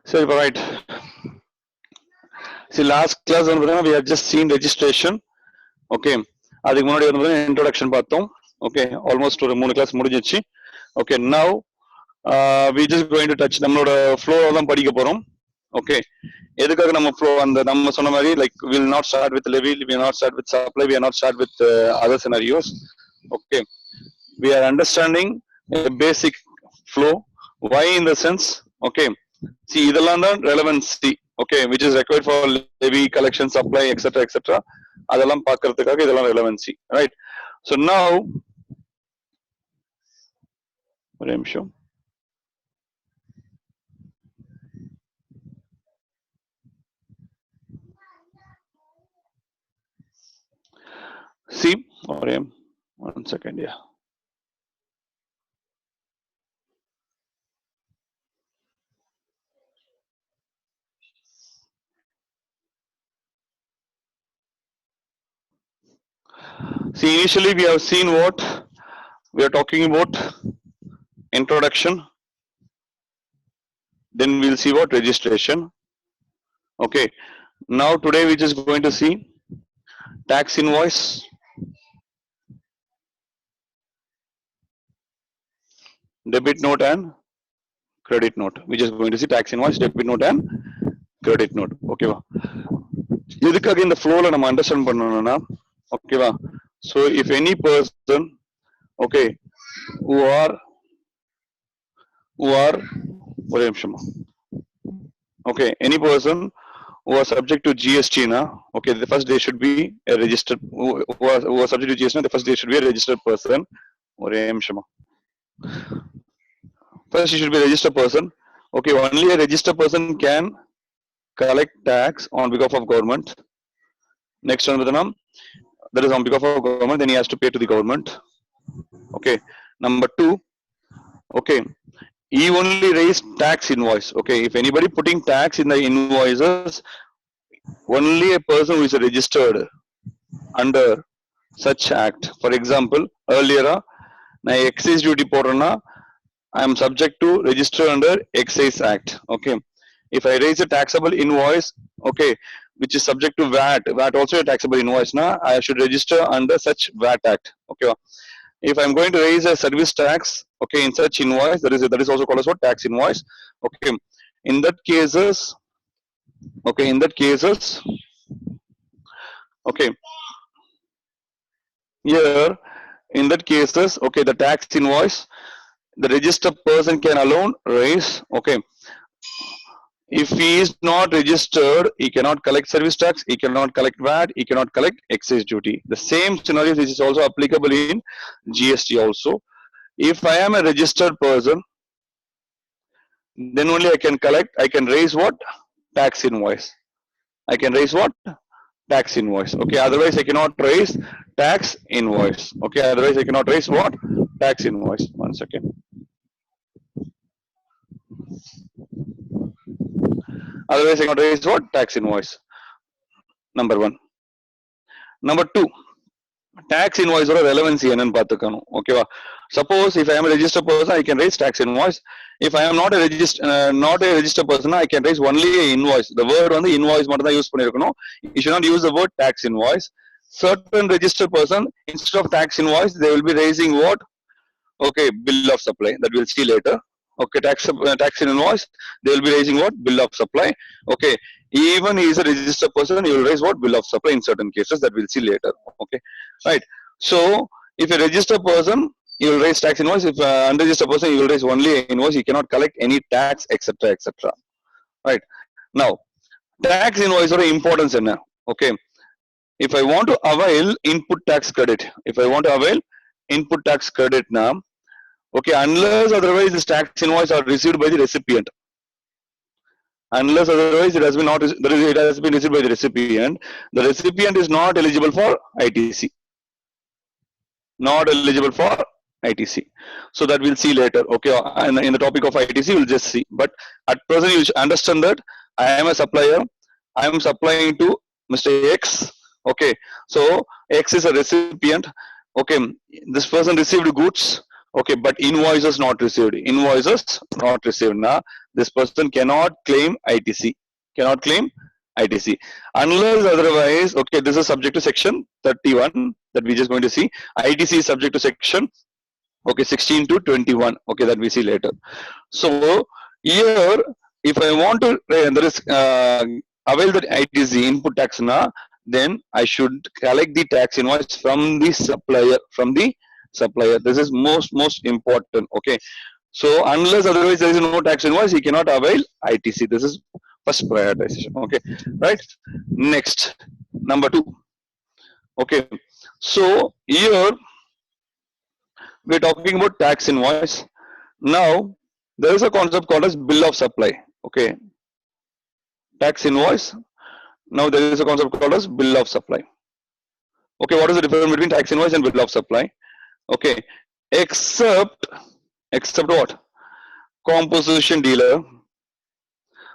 So right. See, last class we have just seen registration. Okay. அதுக்கு முன்னாடி வந்து introduction பார்த்தோம். Okay. Almost ஒரு 3 class முடிஞ்சிச்சு. Okay. Now we just going to touch நம்மளோட flow தான் படிக்க போறோம். Okay. எதுக்காக நம்ம flow அந்த நம்ம சொன்ன மாதிரி like we will not start with levy, we will not start with supply, we will not start with other scenarios. Okay. We are understanding a basic flow. Why in the sense? Okay. See, இதெல்லாம் தான் relevancy. Okay, which is required for levy, collection, supply, etc. அதெல்லாம் பார்க்கிறதுக்காக இதெல்லாம் relevancy, right? So now, ஒரு நிமிஷம். See, one second, yeah. See, initially we have seen what we are talking about introduction. Then we'll see what registration. Okay. Now today we just going to see tax invoice. Debit note and credit note. We just going to see tax invoice, debit note and credit note. Okay. இதுக்காக இந்த ஃப்ளோல நம்ம understand பண்ணணும்னா ஓகேவா so if any person okay who are ஒரு நிமிஷமா okay any person who are subject to GST na okay the first day should be a registered who are subject to GST na the first day should be a registered person ஒரு நிமிஷமா first he should be a registered person okay only a registered person can collect tax on behalf of government. Next one, that is on behalf of government, then he has to pay to the government. Okay. Number 2, okay, he only raised tax invoice. Okay, if anybody putting tax in the invoices, only a person who is registered under such act. For example, earlier, na excise duty porana, I am subject to register under Excise Act. Okay. If I raise a taxable invoice, okay, which is subject to VAT, VAT also a taxable invoice, na, I should register under such VAT Act. Okay. If I'm going to raise a service tax, okay, in such invoice, that is also called as what tax invoice. Okay. In that cases, okay, okay, here, in that cases, okay, the tax invoice, the registered person can alone raise, okay. If he is not registered, he cannot collect service tax, he cannot collect VAT, he cannot collect excise duty. The same scenario which is also applicable in GST also. If I am a registered person, then only I can raise what? Tax invoice. I can raise what? Tax invoice. Okay, otherwise I cannot raise tax invoice. Okay, otherwise I cannot raise what? Tax invoice. One second. Otherwise, I cannot raise what? Tax invoice. Number 1. Number 2, tax invoice or relevancy. Okay. Suppose if I am a registered person, I can raise tax invoice. If I am not a registered person, I can raise only a invoice. The word on the invoice use you should not use the word tax invoice. Certain registered person, instead of tax invoice, they will be raising what? Okay, bill of supply. That we'll see later. Okay, tax invoice, they will be raising what? Bill of supply. Okay, even he is a registered person, he will raise what? Bill of supply in certain cases, that we'll see later. Okay, right. So, if a registered person, he will raise tax invoice. If an unregistered person, he will raise only invoice. He cannot collect any tax, etc. Right. Now, tax invoice or importance in okay. If I want to avail input tax credit, now, okay, unless otherwise this tax invoice are received by the recipient. Unless otherwise it has been received by the recipient. The recipient is not eligible for ITC. Not eligible for ITC. So that we'll see later. Okay, and in the topic of ITC, we'll just see. But at present, you should understand that I am a supplier. I am supplying to Mr. X. Okay, so X is a recipient. Okay, this person received goods. Okay, but invoices not received. Now, this person cannot claim ITC. Cannot claim ITC unless otherwise. Okay, this is subject to section 31 that we just going to see. ITC is subject to section 16 to 21. Okay, that we see later. So here, if I want to there is avail the ITC input tax na, then I should collect the tax invoice from the supplier. This is most important. Okay. So unless otherwise there is no tax invoice, he cannot avail ITC. This is first prioritization. Okay, right? Next, number 2. Okay, so here we're talking about tax invoice. Now there is a concept called as bill of supply. Okay, tax invoice. Now there is a concept called as bill of supply. Okay, what is the difference between tax invoice and bill of supply? Okay, except what? Composition dealer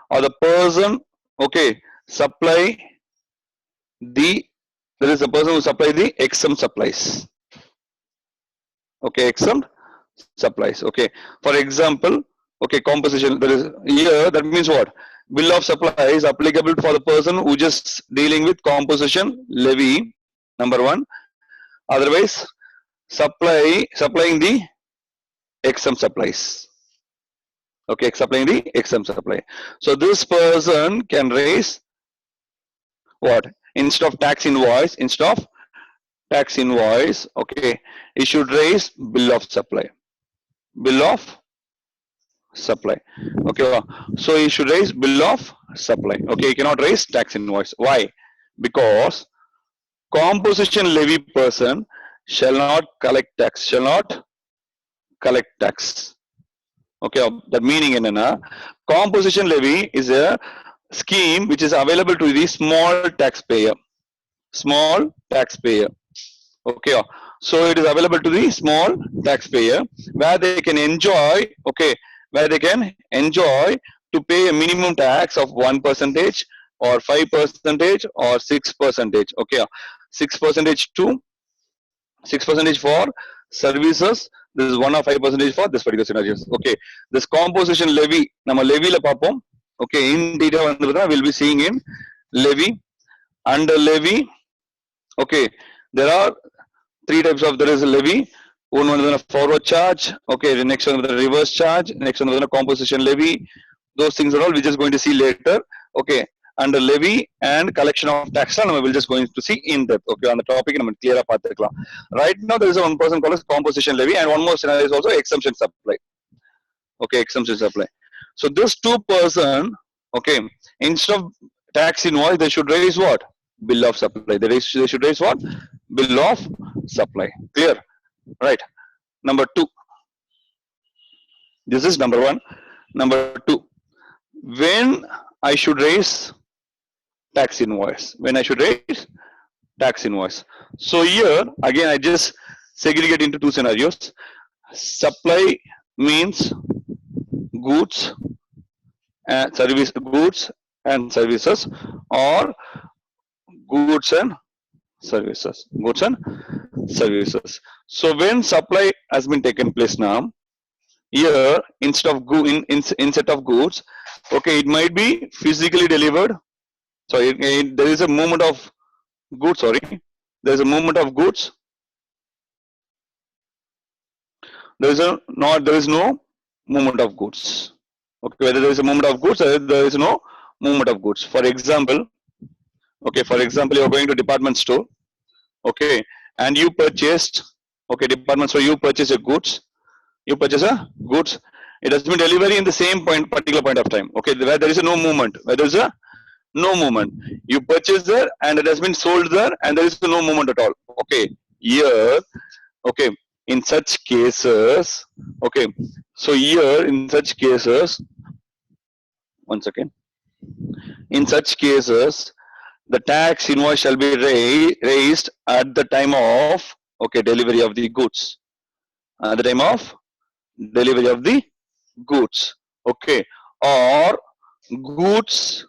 or the person, okay, supply the, there is a person who supply the exempt supplies. Okay, exempt supplies. Okay, for example, okay, composition, there is here, that means what? Bill of supply is applicable for the person who just dealing with composition levy, number 1. Otherwise, supplying the exempt supplies. Okay, supplying the exempt supply. So this person can raise what? Instead of tax invoice, okay, he should raise bill of supply. Bill of supply. Okay, so he should raise bill of supply. Okay, he cannot raise tax invoice. Why? Because composition levy person shall not collect tax. Okay, that meaning in composition levy is a scheme which is available to the small taxpayer. Okay, so it is available to the small taxpayer where they can enjoy. Okay, where they can enjoy to pay a minimum tax of 1% or 5% or 6%. Okay, 6% for services. This is 1 or 5% for this particular scenarios. Okay, this composition levy, nama levy la paapom. Okay, in detail we'll be seeing in levy. Under levy, okay, there are 3 types of, there is a levy. One is a forward charge. Okay, the next one is a reverse charge. Next one is a composition levy. Those things are all we're just going to see later. Okay, under levy and collection of tax, we will just going to see in depth. Okay, on the topic, clear up. Right now, there is one person called as composition levy, and one more scenario is also exemption supply. Okay, exemption supply. So this 2 person, okay, instead of tax invoice, they should raise what? Bill of supply. They should raise what? Bill of supply. Clear? Right. Number 2. This is number 1. Number 2. When I should raise tax invoice. When I should raise tax invoice. So here again I just segregate into 2 scenarios. Supply means goods and services, or goods and services. So when supply has been taken place now, here instead of instead of goods, okay, it might be physically delivered. So there is a movement of goods. Sorry, there is a movement of goods. There is no movement of goods. Okay, whether there is a movement of goods or there is no movement of goods. For example, okay, you are going to department store. Okay, and you purchased. Okay, department store, you purchase a goods. You purchase a goods. It has been delivery in the same particular point of time. Okay, where there is a no movement. Where there is a no movement. You purchase there and it has been sold there and there is no movement at all. Okay, here, okay, in such cases, okay, so here in such cases, one second, in such cases, the tax invoice shall be raised at the time of, okay, delivery of the goods. At the time of delivery of the goods, okay, or goods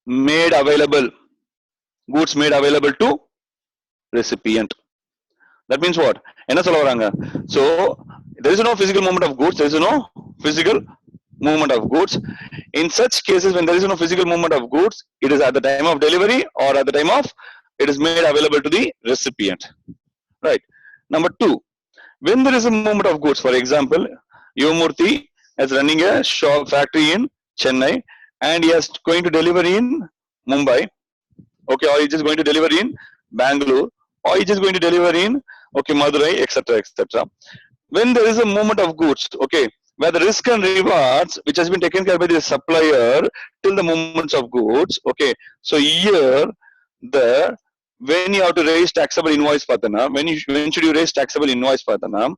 made available to recipient. That means what? So there is no physical movement of goods, there is no physical movement of goods. In such cases, when there is no physical movement of goods, it is at the time of delivery or at the time of it is made available to the recipient. Right. Number two, when there is a movement of goods, for example, Yomurthy is running a shop factory in Chennai and he is going to deliver in Mumbai, okay, or he is going to deliver in Bangalore, or he is going to deliver in okay Madurai, etc., etc. When there is a movement of goods, okay, where the risk and rewards which has been taken care by the supplier till the movements of goods, okay, so here the when you have to raise taxable invoice patana, when should you raise taxable invoice patana?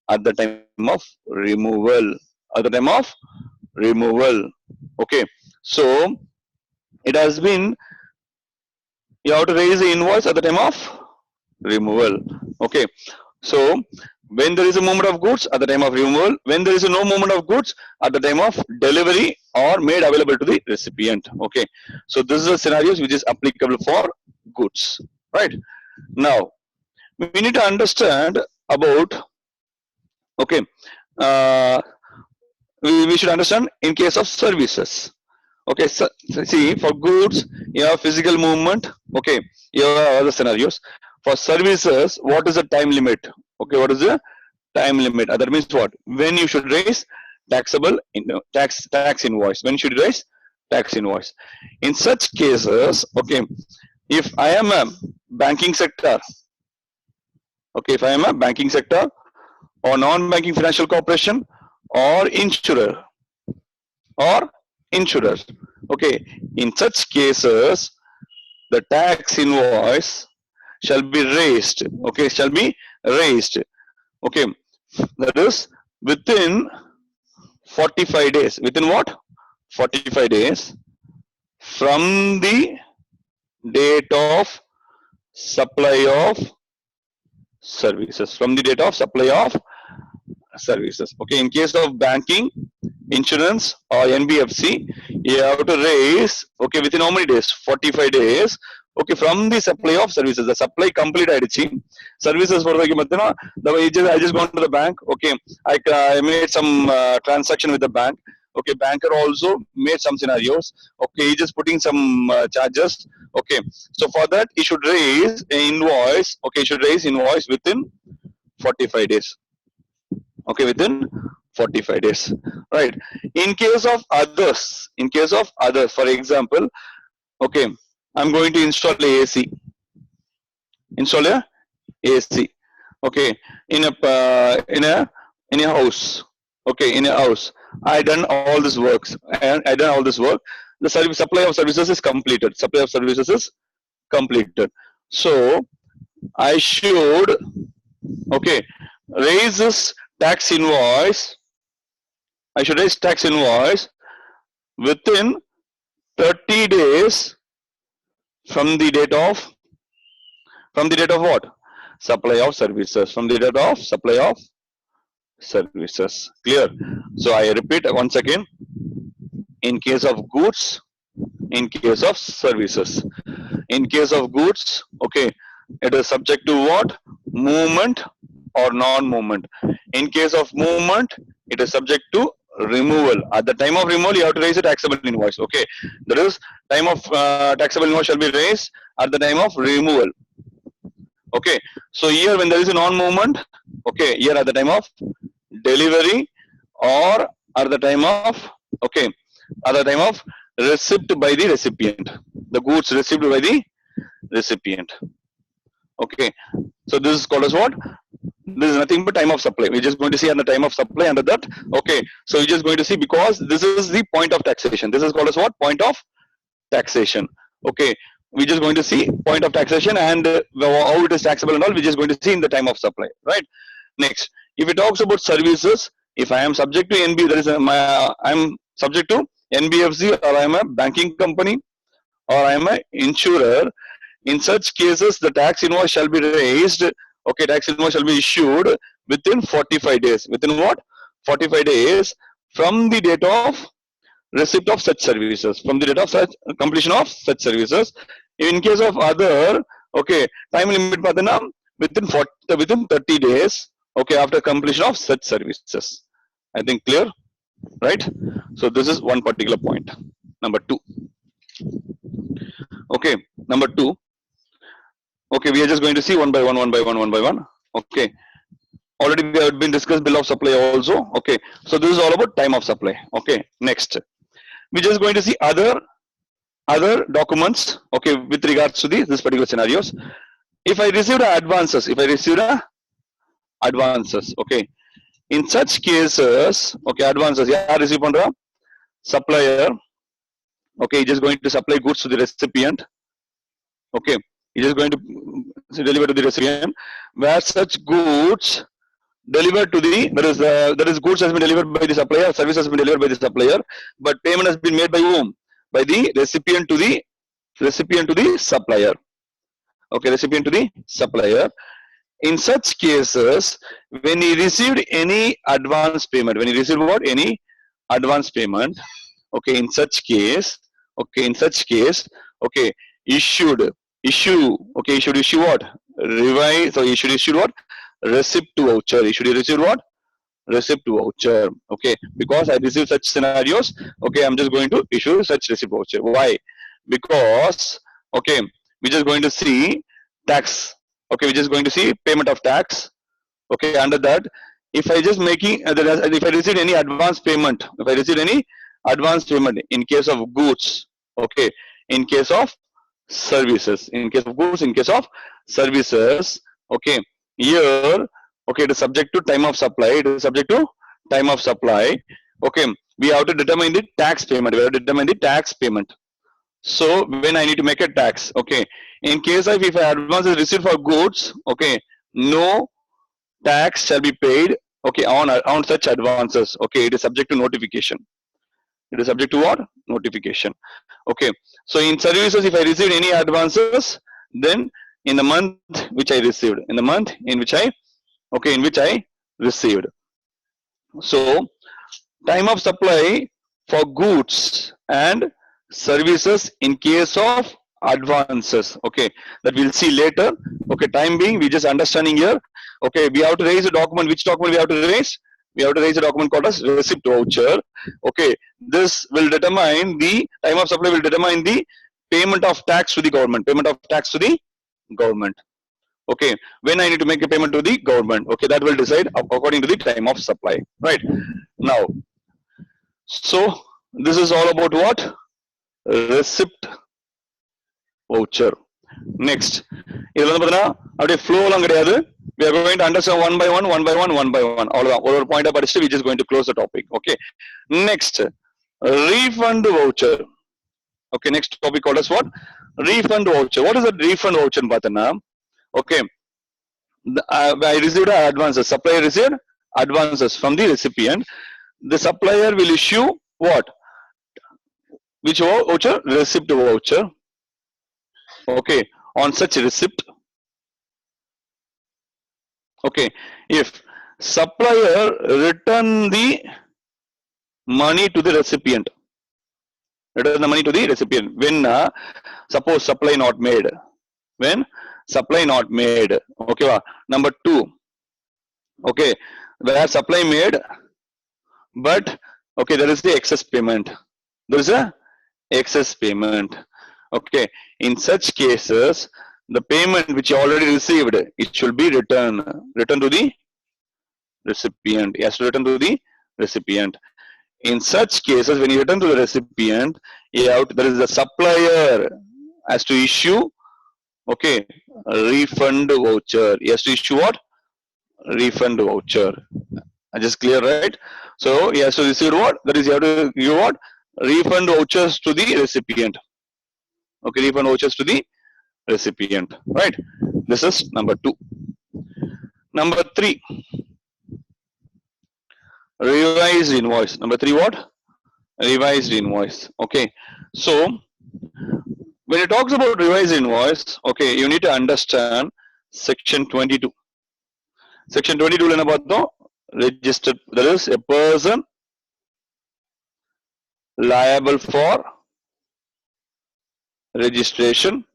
At the time of removal, at the time of removal, okay. So it has been, you have to raise the invoice at the time of removal, okay. So when there is a movement of goods at the time of removal, when there is no movement of goods at the time of delivery or made available to the recipient, okay. So this is a scenarios which is applicable for goods, right? Now we need to understand about, okay, uh, we should understand in case of services, okay. So see, for goods you have physical movement, okay, you have other scenarios. For services, what is the time limit? Okay, what is the time limit? That means what? When you should raise taxable tax invoice? When should you raise tax invoice? In such cases, okay, if I am a banking sector, okay, if I am a banking sector or non-banking financial corporation or insurer or insurer, okay, in such cases, the tax invoice shall be raised, okay, shall be raised, okay, that is within 45 days. Within what? 45 days from the date of supply of services. From the date of supply of services. Okay, in case of banking, insurance or NBFC, you have to raise, okay, within how many days? 45 days. Okay, from the supply of services. The supply complete ஆயிடுச்சு. Services பொறுத்தவரைக்கும் பார்த்தீங்கன்னா, I just gone to the bank. Okay, I made some transaction with the bank. Okay, banker also made some scenarios. Okay, he just putting some charges. Okay, so for that he should raise an invoice. Okay, he should raise invoice within 45 days. Okay, within 45 days, right? In case of others, for example, okay, I'm going to install a AC, okay, in a house, okay, in a house. I done all this works and I done all this work. The supply of services is completed. Supply of services is completed. So I should, okay, raise this tax invoice. I should raise tax invoice within 30 days from the date of what? Supply of services. From the date of supply of services. Clear? So I repeat once again. In case of goods, in case of services. In case of goods, okay, it is subject to what? Movement or non-movement. In case of movement, it is subject to removal. At the time of removal, you have to raise a taxable invoice. Okay, that is time of taxable invoice shall be raised at the time of removal. Okay, so here when there is a non-movement, okay, here at the time of delivery or at the time of, okay, at the time of receipt by the recipient, the goods received by the recipient. Okay, so this is called as what? This is nothing but time of supply. We're just going to see on the time of supply under that. Okay, so we're just going to see, because this is the point of taxation. This is called as what? Point of taxation. Okay, we're just going to see point of taxation and how it is taxable and all. We're just going to see in the time of supply, right? Next, if it talks about services, if I am subject to NB, that is I'm subject to NBFC, or I am a banking company, or I am a insurer. In such cases, the tax invoice shall be raised. Okay, tax invoice shall be issued within 45 days. Within what? 45 days from the date of receipt of such services. From the date of such completion of such services. In case of other, okay, time limit within 30 days. Okay, after completion of such services. I think clear. right? So this is one particular point. Number two. Okay, number two. Okay, we are just going to see one by one, one by one, one by one. Okay, already we have been discussed bill of supply also. Okay, so this is all about time of supply. Okay, next we're just going to see other documents. Okay, with regards to this particular scenarios. If I received advances, okay, in such cases, okay, advances, yeah, receive pandra supplier. Okay, he just going to supply goods to the recipient. Okay, he is going to deliver to the recipient, where such goods delivered to the there is goods has been delivered by the supplier, service has been delivered by the supplier, but payment has been made by whom? By the recipient to the supplier. Okay, recipient to the supplier. In such cases, when he received any advance payment, when he received what? Any advance payment, okay, in such case, okay, he should issue what? Revise, so he should issue what? Receipt to voucher. He should receive what? Receipt to voucher. Okay, because I received such scenarios, okay, I'm just going to issue such receipt voucher. Why? Because, okay, we're just going to see tax. Okay, we're just going to see payment of tax. Okay, under that, if I just making, if I receive any advance payment, in case of goods, okay, in case of services, in case of goods, in case of services, okay, here, okay, it is subject to time of supply, okay, we have to determine the tax payment, so when I need to make a tax, okay, in case of if advance is received for goods, okay, no tax shall be paid, okay, on such advances, okay, it is subject to notification. It is subject to what? Notification. Okay, so in services, if I received any advances, then in the month which I received, in which I received. So time of supply for goods and services in case of advances, okay, that we'll see later. Okay, time being, we just understanding here. Okay, we have to raise a document. Which document we have to raise? We have to raise a document called as receipt voucher. Okay, this will determine the time of supply, will determine the payment of tax to the government. Okay, when I need to make a payment to the government. Okay, that will decide according to the time of supply. Right now, so this is all about what? Receipt voucher. Next, இது வந்து பாத்தீங்கன்னா அப்படியே flow எல்லாம் கிடையாது. We are going to understand one by one. அவ்வளவுதான், ஒரு பாயிண்டா படிச்சுட்டு we just going to close the topic. Okay, next, refund voucher. Okay, next topic called as what? Refund voucher. What is a refund voucher பார்த்தீங்கன்னா, okay, I received advances. Supplier received advances from the recipient. The supplier will issue what? Which voucher? Receipt voucher. Okay, on such receipt, okay, if supplier return the money to the recipient, when suppose supply not made, okay, number two, okay, where supply made, but okay, there is the excess payment, okay, in such cases, the payment which you already received, it should be returned to the recipient. Yes, return to the recipient. In such cases, when you return to the recipient, there is the supplier has to issue, okay, a refund voucher. He has to issue what? Refund voucher. Just clear, right? So he has to receive what? That is, you have to give what? Refund vouchers to the recipient. Okay, refund vouchers to the recipient, right? This is number two. Number three, revised invoice. Number three, what? Revised invoice. Okay, so when it talks about revised invoice, okay, you need to understand section 22. Section 22 is about the registered. There is a person liable for registration.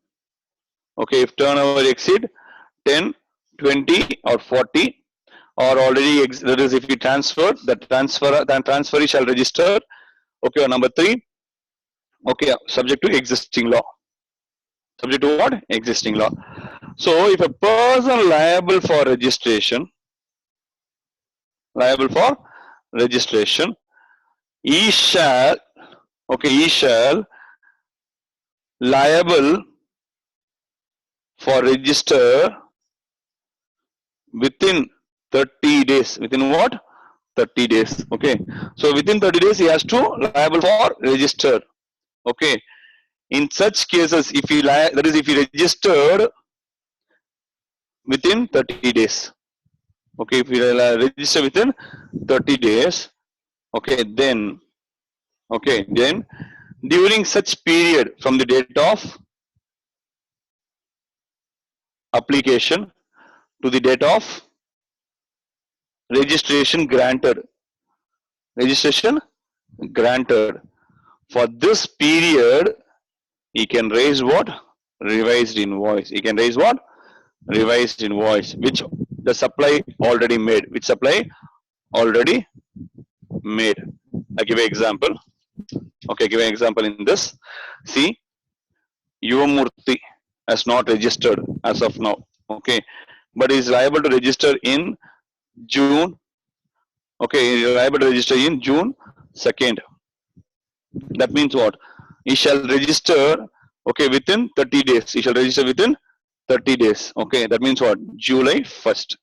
Okay, if turnover exceed 10, 20 or 40, or already that is if he transferred, the transferee shall register. Okay, or number 3, okay, subject to existing law. Subject to what? Existing law. So if a person liable for registration, he shall, okay, he shall liable for register within 30 days. Within what? 30 days. Okay. So within 30 days, he has to liable for register. Okay. In such cases, if he that is if he registered within 30 days. Okay. If he register within 30 days. Okay. Then during such period from the date of application to the date of registration granted. For this period, he can raise what? Revised invoice. He can raise what? Revised invoice, which the supply already made. Which supply already made. I give an example. Okay, give an example in this. See, Yuvamurthy has not registered as of now. Okay, but is liable to register in June. Okay, he is liable to register in June 2nd. That means what? He shall register, okay, within 30 days. He shall register within 30 days. Okay, that means what? July 1st.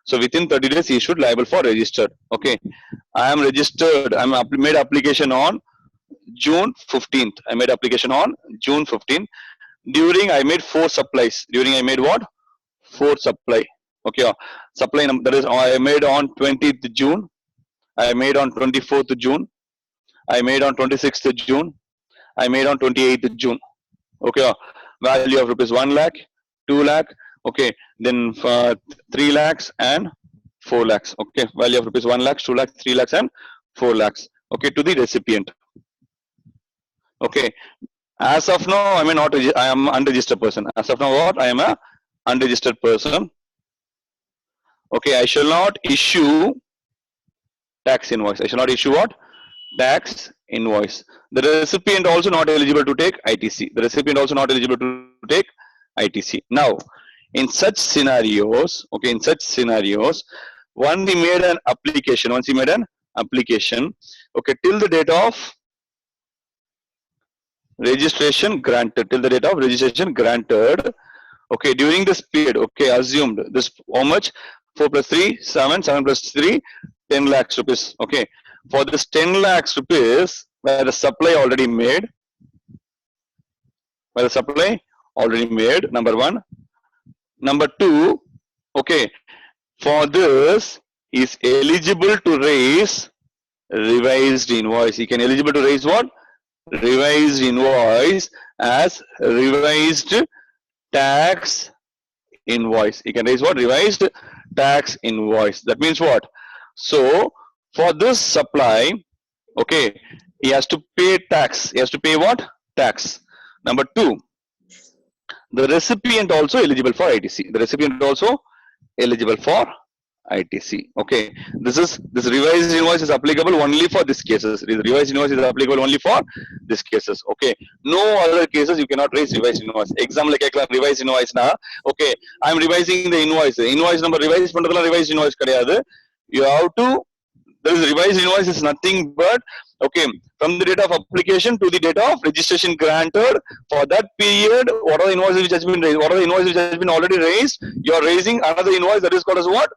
So within 30 days, he should liable for registered. Okay, I am registered. I made application on June 15th. I made application on June 15th. During I made 4 supplies. During I made what? 4 supply. Okay, supply number, that is I made on 20th June. I made on 24th June. I made on 26th June. I made on 28th June. Okay, value of rupees 1 lakh, 2 lakh. Okay, then 3 lakhs and 4 lakhs. Okay, value of rupees 1 lakh, 2 lakhs, 3 lakhs and 4 lakhs. Okay, to the recipient. Okay, as of now, I am unregistered person. As of now, what? I am a unregistered person. Okay, I shall not issue tax invoice. I shall not issue what? Tax invoice. The recipient also not eligible to take ITC. The recipient also not eligible to take ITC. Now, in such scenarios, okay, once he made an application, okay, till the date of registration granted, okay, during this period, okay, assumed this how much? 4 plus 3, 7, 7 plus 3, 10 lakhs rupees. Okay, for this 10 lakhs rupees, where the supply already made, number 1. Number 2, okay, for this is eligible to raise revised invoice. He can eligible to raise what? Revised invoice as revised tax invoice. He can raise what? Revised tax invoice. That means what? So for this supply, okay, he has to pay tax. He has to pay what? Tax. Number 2, the recipient also eligible for ITC. The recipient also eligible for ITC. Okay, this revised invoice is applicable only for these cases. The revised invoice is applicable only for these cases. Okay, no other cases you cannot raise revised invoice. Exam like revised invoice na. Okay, I am revising the invoice. Invoice number revised pandradhula revised invoice kadiyadu. You have to. There is revised invoice is nothing but okay from the date of application to the date of registration granted. For that period, what are the invoices which has been raised? What are the invoices which has been already raised? You are raising another invoice that is called as what?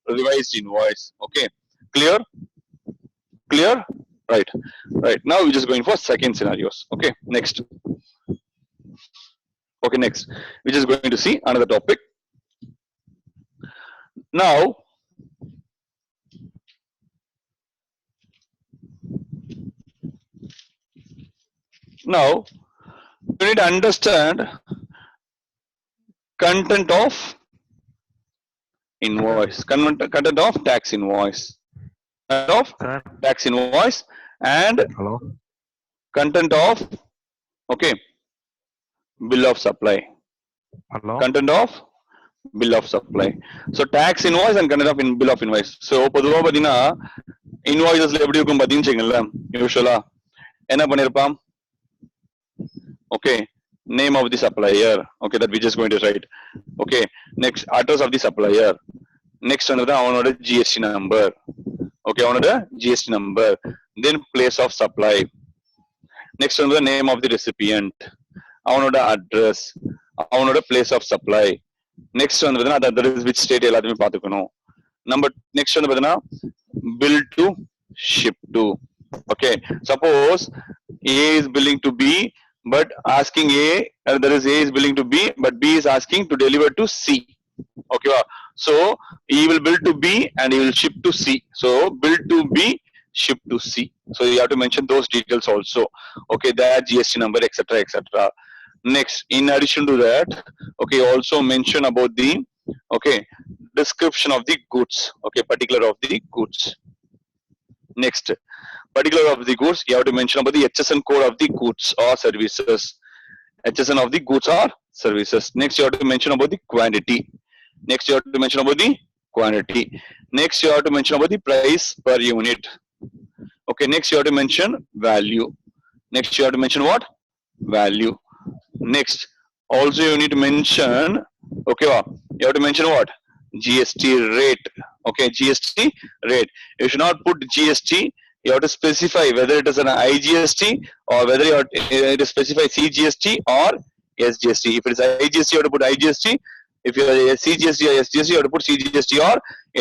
Revised invoice. Okay, clear? Right. Now we're just going for second scenarios. Okay, next. Okay, next we're just going to see another topic. Now you need to understand content of invoice, content of tax invoice, and Hello. content of okay bill of supply. Hello. Content of bill of supply. So tax invoice and content of bill of invoice. So பொதுவா பாத்தீங்கன்னா இன்வாய்ஸஸ்ல எப்படி இருக்கும் பாத்தீங்கன்னு வச்சுக்கோங்களேன், யூஸ்வலா என்ன பண்ணிருப்பான், okay, name of the supplier, okay, that we just going to write, okay, next address of the supplier, next வந்து அவனோட GST number, okay, அவனோட GST number, then place of supply, next வந்து name of the recipient, அவனோட address, அவனோட place of supply, next வந்து that is which state எல்லாத்தையுமே பார்த்துக்கணும். Number next வந்து பார்த்தீங்கன்னா bill to ship to, okay, suppose A is billing to B but asking A, there is A is billing to B but B is asking to deliver to C, okay, so he will bill to B and he will ship to C, so bill to B, ship to C, so you have to mention those details also, okay, that GST number, etc, etc. Next, in addition to that, okay, also mention about the, okay, description of the goods, okay, particular of the goods. Next, particular of the goods, you have to mention about the HSN code of the goods or services, HSN of the goods or services. Next, you have to mention about the quantity. Next, you have to mention about the quantity. Next, you have to mention about the price per unit. Okay, next you have to mention value. Next, you have to mention what? Value. Next, also you need to mention, okay, you have to mention what? GST rate. Okay, GST rate. You should not put GST. You have to specify whether it is an IGST or whether you have to specify CGST or SGST. If it is IGST, you have to put IGST. If you are CGST or SGST, you have to put CGST or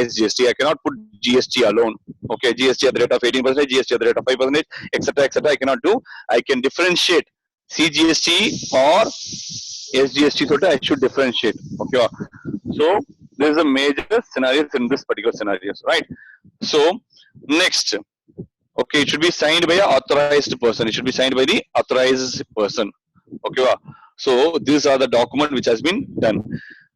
SGST. I cannot put GST alone. Okay, GST at the rate of 18%, GST at the rate of 5%, etc., etc. I cannot do. I can differentiate CGST or SGST, so I should differentiate. Okay, so there is a major scenarios in this particular scenarios, right? So next, okay, it should be signed by an authorized person. It should be signed by the authorized person. Okay, so these are the document which has been done.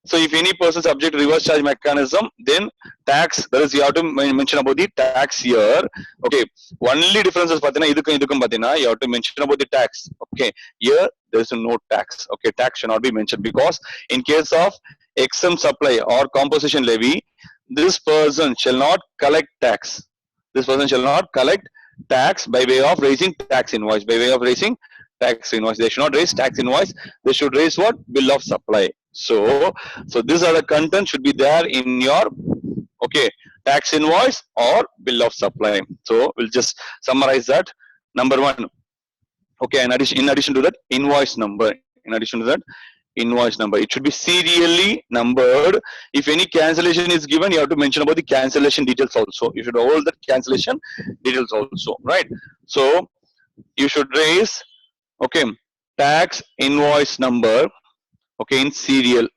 So if any person subject to reverse charge mechanism, then tax, that is you have to mention about the tax here. Okay, only differences pathina idukum pathina, you have to mention about the tax. Okay, here there is no tax. Okay, tax should not be mentioned because in case of exempt supply or composition levy, this person shall not collect tax. This person shall not collect tax by way of raising tax invoice. By way of raising tax invoice, they should not raise tax invoice. They should raise what? Bill of supply. So these are the content should be there in your, okay, tax invoice or bill of supply. So we'll just summarize that. Number one, okay, in addition to that, invoice number. In addition to that, invoice number. It should be serially numbered. If any cancellation is given, you have to mention about the cancellation details also. You should hold the cancellation details also, right? So you should raise, okay, tax invoice number, okay, in serial.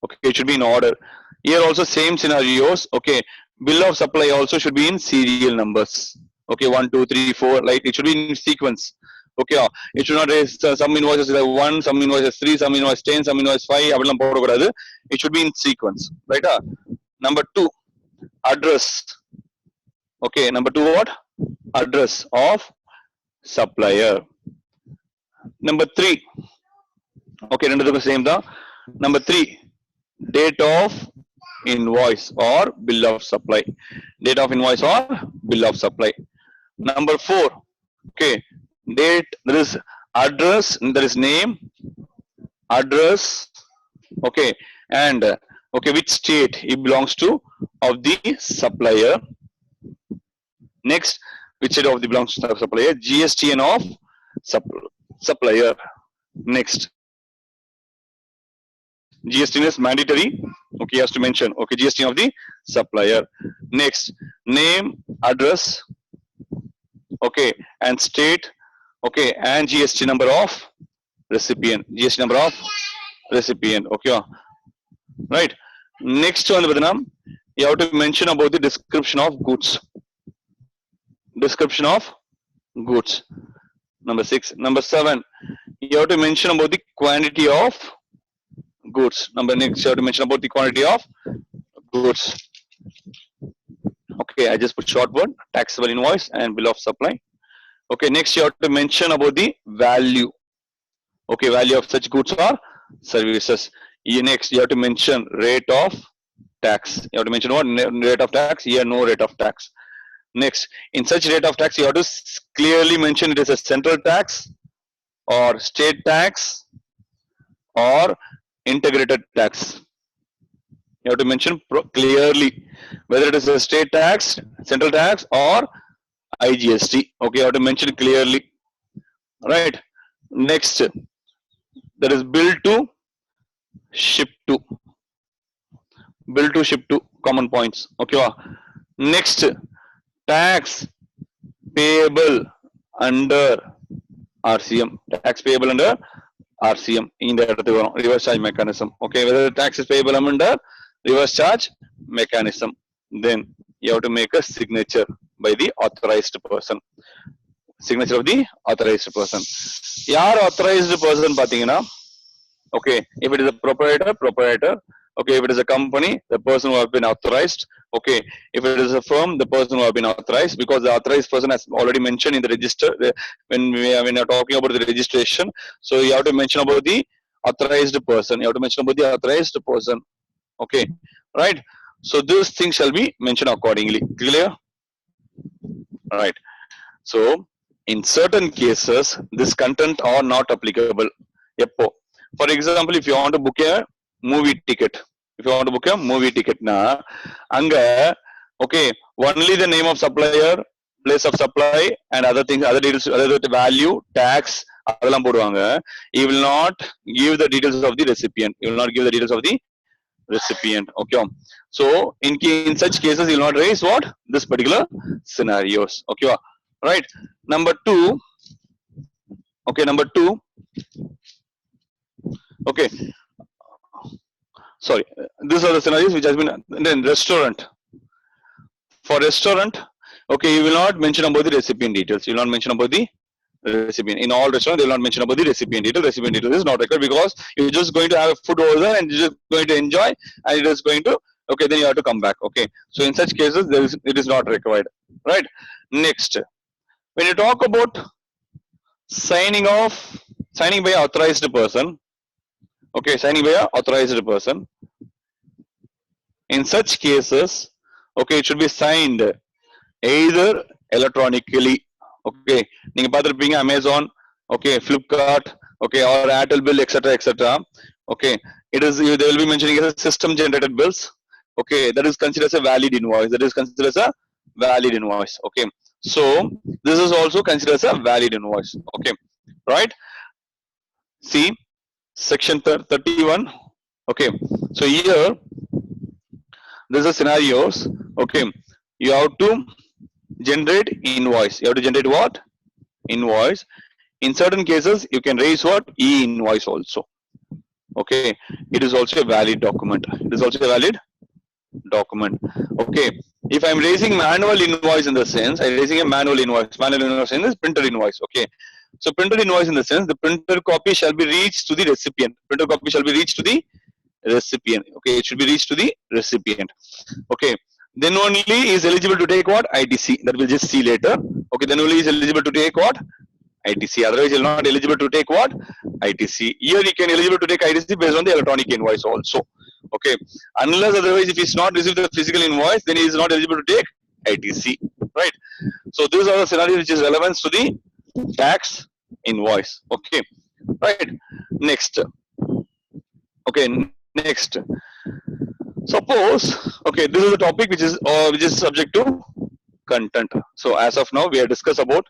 Okay, it should be in order. Here also same scenarios. Okay, bill of supply also should be in serial numbers. Okay, 1, 2, 3, 4, like it should be in sequence. Okay, it should not raise some invoices like 1, some invoices 3, some invoice 10, some invoice 5. It should be in sequence, right? Number 2, address. Okay, number 2, what? Address of supplier. Number 3, okay, the same. Number 3, date of invoice or bill of supply. Date of invoice or bill of supply. Number 4, okay, date, there is address, there is name, address, okay, and okay, which state it belongs to of the supplier. Next, which state of the belongs to the supplier, GSTN of supplier. Next, GSTN is mandatory. Okay, has to mention. Okay, GSTN of the supplier. Next, name, address, okay, and state, okay, and GST number of recipient. GST number of recipient. Okay, right. Next one, you have to mention about the description of goods. Description of goods. Number 6. Number 7, you have to mention about the quantity of goods. Number next, you have to mention about the quantity of goods. Okay, I just put short word, taxable invoice and bill of supply. Okay, next you have to mention about the value. Okay, value of such goods or services. Next, you have to mention rate of tax. You have to mention what rate of tax. Here, no rate of tax. Next, in such rate of tax, you have to clearly mention it is a central tax or state tax or integrated tax. You have to mention clearly whether it is a state tax, central tax, or IGST. Okay, you have to mention clearly. Right. Next, that is bill to ship to. Bill to ship to, common points. Okay. Next, tax payable under RCM. Tax payable under RCM in the reverse charge mechanism. Okay, whether the tax is payable under reverse charge mechanism, then you have to make a signature by the authorized person. Signature of the authorized person. Yaar authorized person pathina. Okay, if it is a proprietor. Okay, if it is a company, the person who have been authorized. Okay, if it is a firm, the person who have been authorized, because the authorized person has already mentioned in the register when we are talking about the registration. So you have to mention about the authorized person. You have to mention about the authorized person. Okay, right. So this thing shall be mentioned accordingly. Clear? Right. So in certain cases, this content are not applicable. For example, if you want to book a movie ticket, anga, okay, only the name of supplier, place of supply, and other things, other details, other value, tax, you will not give the details of the recipient. You will not give the details of the recipient. Okay. So in such cases, you will not raise what? This particular scenarios. Okay. Right. Number two. Okay. Number two. Okay. Sorry. These are the scenarios which has been then restaurant. For restaurant, okay, you will not mention about the recipient details. You will not mention about the recipient. In all restaurants, they will not mention about the recipient detail. Recipient detail is not required because you're just going to have food over there and you're just going to enjoy, and it is going to, okay, then you have to come back. Okay. So in such cases, it is not required. Right. Next, when you talk about signing by authorized person. Okay, signing by authorized person. In such cases, okay, it should be signed either electronically. Okay, being Amazon, okay, Flipkart, okay, or Airtel bill, etc. Okay, it is, they will be mentioning as a system generated bills. Okay, that is considered as a valid invoice. Okay, so this is also considered as a valid invoice. Okay, right? See section 31. Okay, so here this is scenarios. Okay, you have to generate invoice. You have to generate what? Invoice. In certain cases, you can raise what? E-invoice also. Okay, it is also a valid document. Okay, if I'm raising manual invoice in the sense, I'm raising a manual invoice. Manual invoice in this printed invoice. Okay, so printed invoice in the sense, the printed copy shall be reached to the recipient. Okay, it should be reached to the recipient. Okay, then only is eligible to take what? ITC. That we'll just see later. Okay, then only is eligible to take what? ITC. Otherwise, you're not eligible to take what? ITC. Here you can eligible to take ITC based on the electronic invoice also. Okay, unless otherwise, if he's not received the physical invoice, then he is not eligible to take ITC. Right. So these are the scenarios which is relevant to the tax invoice. Okay. Right. Next. Okay. Next. Suppose, okay, this is a topic which is subject to content. So as of now, we have discussed about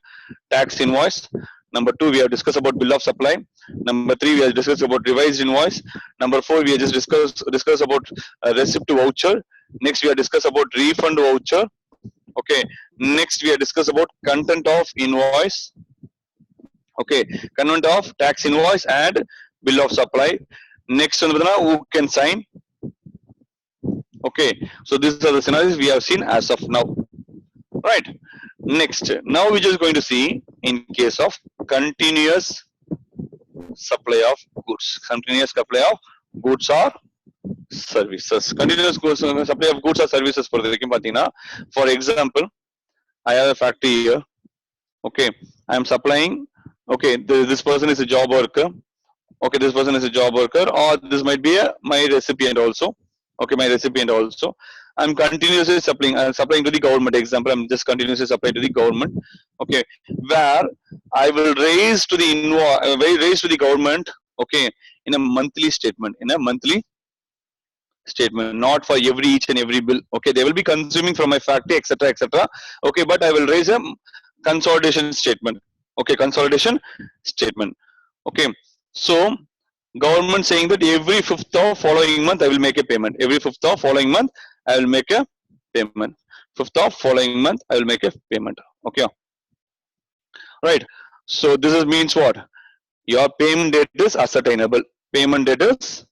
tax invoice. Number 2, we have discussed about bill of supply. Number 3, we have discussed about revised invoice. Number 4, we have just discussed about receipt to voucher. Next, we have discussed about refund voucher. Okay. Next, we have discussed about content of invoice. Okay, content of tax invoice and bill of supply. Next, who can sign? Okay, so these are the scenarios we have seen as of now. Right. Next, now we're just going to see in case of continuous supply of goods. Continuous supply of goods or services. Continuous supply of goods or services. For example, I have a factory here. Okay, I am supplying. Okay, this person is a job worker. Okay, this person is a job worker, or this might be my recipient also. Okay, my recipient also. I'm continuously supplying. I'm supplying to the government. Example, I'm just continuously supplying to the government. Okay, where I will raise to the raise to the government. Okay, in a monthly statement. In a monthly statement, not for every each and every bill. Okay, they will be consuming from my factory, etc., etc. Okay, but I will raise a consolidation statement. Okay, consolidation statement. Okay, so government saying that every fifth of following month I will make a payment. Every fifth of following month I will make a payment. Fifth of following month I will make a payment. Okay, right. So this is means what? Your payment date is ascertainable. Payment date is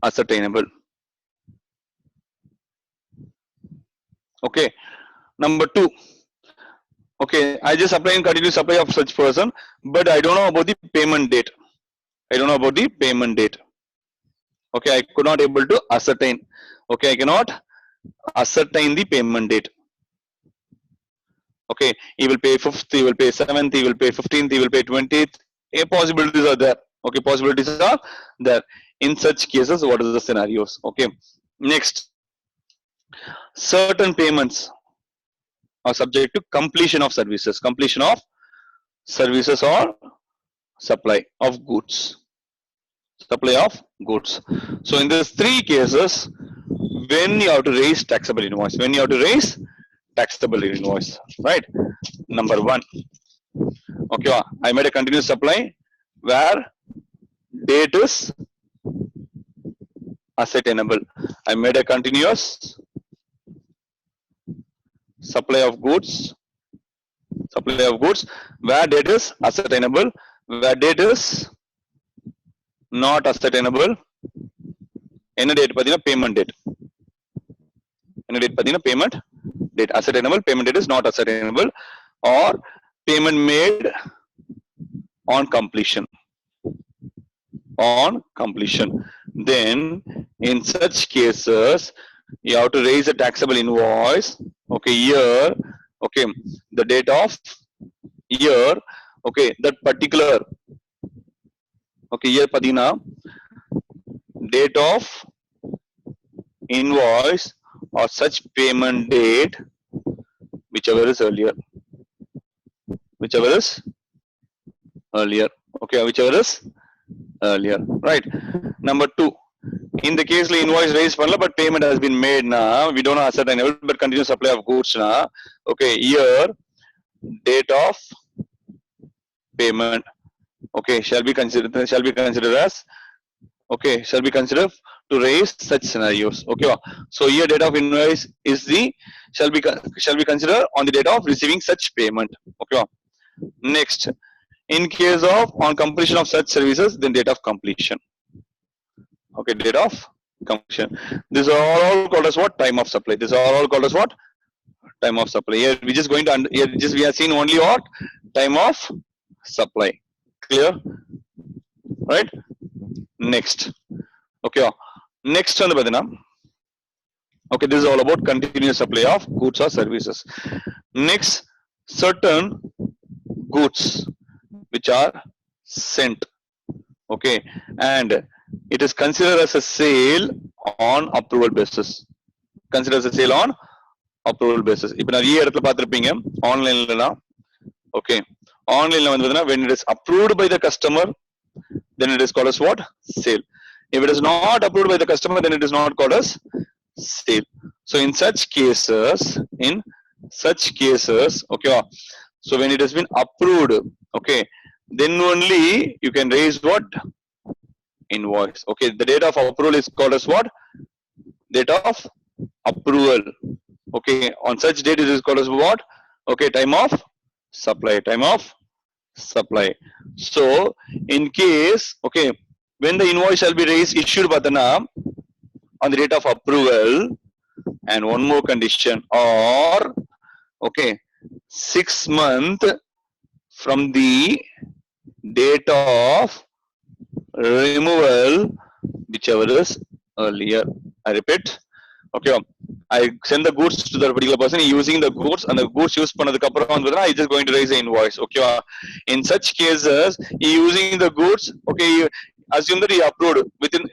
ascertainable. Okay. Number two. Okay, I just apply and continue supply of such person, but I don't know about the payment date. I don't know about the payment date. Okay, I could not able to ascertain. Okay, I cannot ascertain the payment date. Okay, he will pay 5th, he will pay 7th, he will pay 15th, he will pay 20th. Possibilities are there. Okay, possibilities are there. In such cases, what are the scenarios? Okay, next, certain payments are subject to completion of services. Completion of services or supply of goods. Supply of goods. So in these three cases, when you have to raise taxable invoice, when you have to raise taxable invoice, right? Number one, okay, I made a continuous supply where date is ascertainable. I made a continuous supply of goods where date is ascertainable, where date is not ascertainable. Any date payment date. Any date payment date ascertainable, payment date is not ascertainable, or payment made on completion. On completion. Then in such cases, you have to raise a taxable invoice. Okay, year. Okay, the date of year. Okay, that particular. Okay, year padina. Date of invoice or such payment date, whichever is earlier. Whichever is earlier. Okay, whichever is earlier. Right. Number two. In the case the invoice raised but payment has been made now, we don't know ascertainable but continuous supply of goods now. Okay, year, date of payment. Okay, shall be considered as, okay, shall be considered to raise such scenarios. Okay, so year date of invoice is the shall be considered on the date of receiving such payment. Okay, next, in case of on completion of such services, then date of completion. Okay, date of completion. These are all called as what? Time of supply. These are all called as what? Time of supply. Here we just going to here just we have seen only what? Time of supply. Clear? Right? Next. Okay. Next on the badana. Okay, this is all about continuous supply of goods or services. Next, certain goods which are sent. Okay, and it is considered as a sale on approval basis. Considered as a sale on approval basis. இப்போ நிறைய இடத்துல பார்த்திருப்பீங்க ஆன்லைன்ல. Okay, ஆன்லைன்ல வந்து when it is approved by the customer, then it is called as what? Sale. If it is not approved by the customer, then it is not called as sale. So in such cases, okay, so when it has been approved, okay, then only you can raise what? Invoice. Okay, the date of approval is called as what? Date of approval. Okay, on such date it is called as what? Okay, time of supply. Time of supply. So in case, okay, when the invoice shall be raised, issued batana on the date of approval, and one more condition, or okay, 6 months from the date of removal, whichever is earlier. I repeat, okay, I send the goods to the particular person using the goods, and the goods used பண்ணதுக்கு அப்புறம் I just going to raise the invoice. Okay, in such cases, using the goods, okay, assume that you approved within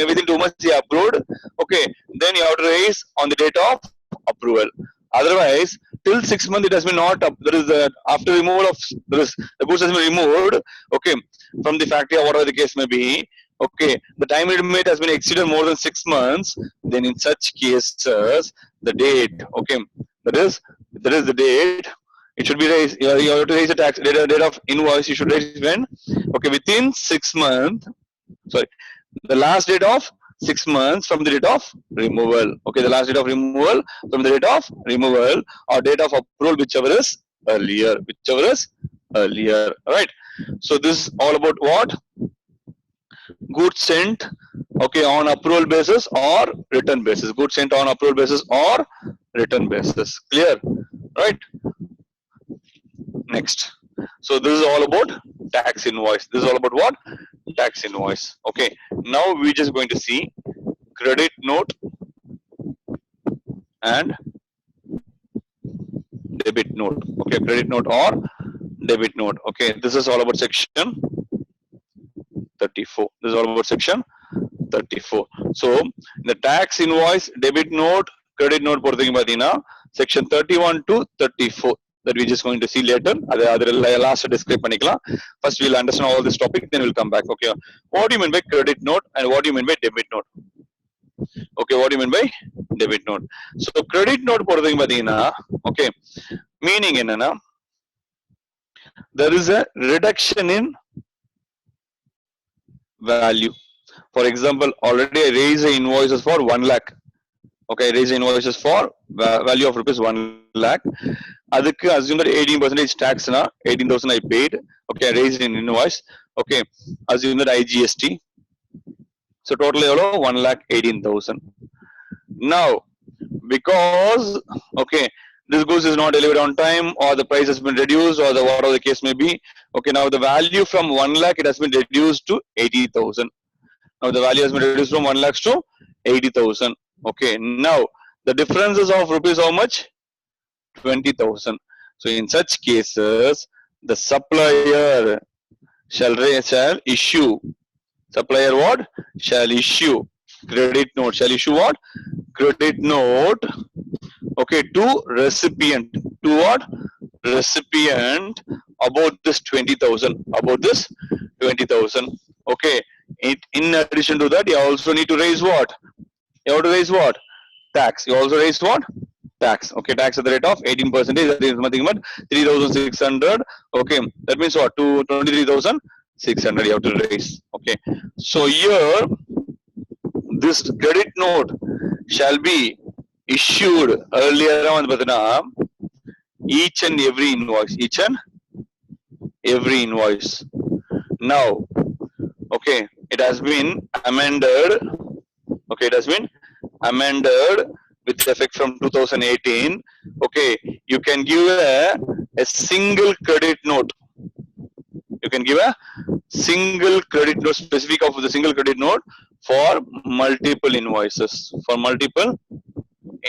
within 2 months you approved, okay, then you have to raise on the date of approval. Otherwise, till 6 months it has been not up. There is after removal of the goods has been removed, okay, from the factory or whatever the case may be. Okay, the time limit has been exceeded more than 6 months. Then in such cases, the date, okay, that is the date. It should be raised. You have to raise the tax date of invoice. You should raise when? Okay, within 6 months. Sorry, the last date of 6 months from the date of removal. Okay, the last date of removal from the date of removal or date of approval, whichever is earlier. Whichever is earlier. All right. So this is all about what? Goods sent, okay, on approval basis or return basis. Goods sent on approval basis or return basis. Clear? Right? Next. So this is all about tax invoice. This is all about what? Tax invoice. Okay. Now we're just going to see credit note and debit note. Okay, credit note or debit note. Okay, this is all about section 34. This is all about section 34. So the tax invoice, debit note, credit note section 31 to 34 that we're just going to see later. Last describe panikala. First we'll understand all this topic, then we'll come back. Okay, what do you mean by credit note and what do you mean by debit note? Okay, what do you mean by debit note? So credit note okay, meaning enna, there is a reduction in value. For example, already I raised the invoices for 1 lakh. Okay, I raised the invoices for value of rupees 1 lakh. Adukku assume that 18% tax na 18,000 I paid. Okay, I raised an invoice. Okay, assume that IGST. So totally 1,18,000. Now, because okay, this goods is not delivered on time, or the price has been reduced, or the whatever the case may be. Okay, now the value from 1 lakh it has been reduced to 80,000. Now the value has been reduced from 1 lakh to 80,000. Okay, now the difference is of rupees how much? 20,000. So in such cases, the supplier shall issue. Supplier what? Shall issue credit note. Shall issue what? Credit note. Okay, to recipient. To what? Recipient about this 20,000. About this 20,000. Okay. In addition to that, you also need to raise what? You have to raise what? Tax. You also raise what? Tax. Okay, tax at the rate of 18%. That is nothing but 3,600. Okay, that means what? To 23,600 you have to raise. Okay, so here this credit note shall be issued earlier on each and every invoice. Each and every invoice. Now, okay, it has been amended. Okay, it has been amended with effect from 2018. Okay, you can give a single credit note. You can give a single credit note, specific of the single credit note for multiple invoices. For multiple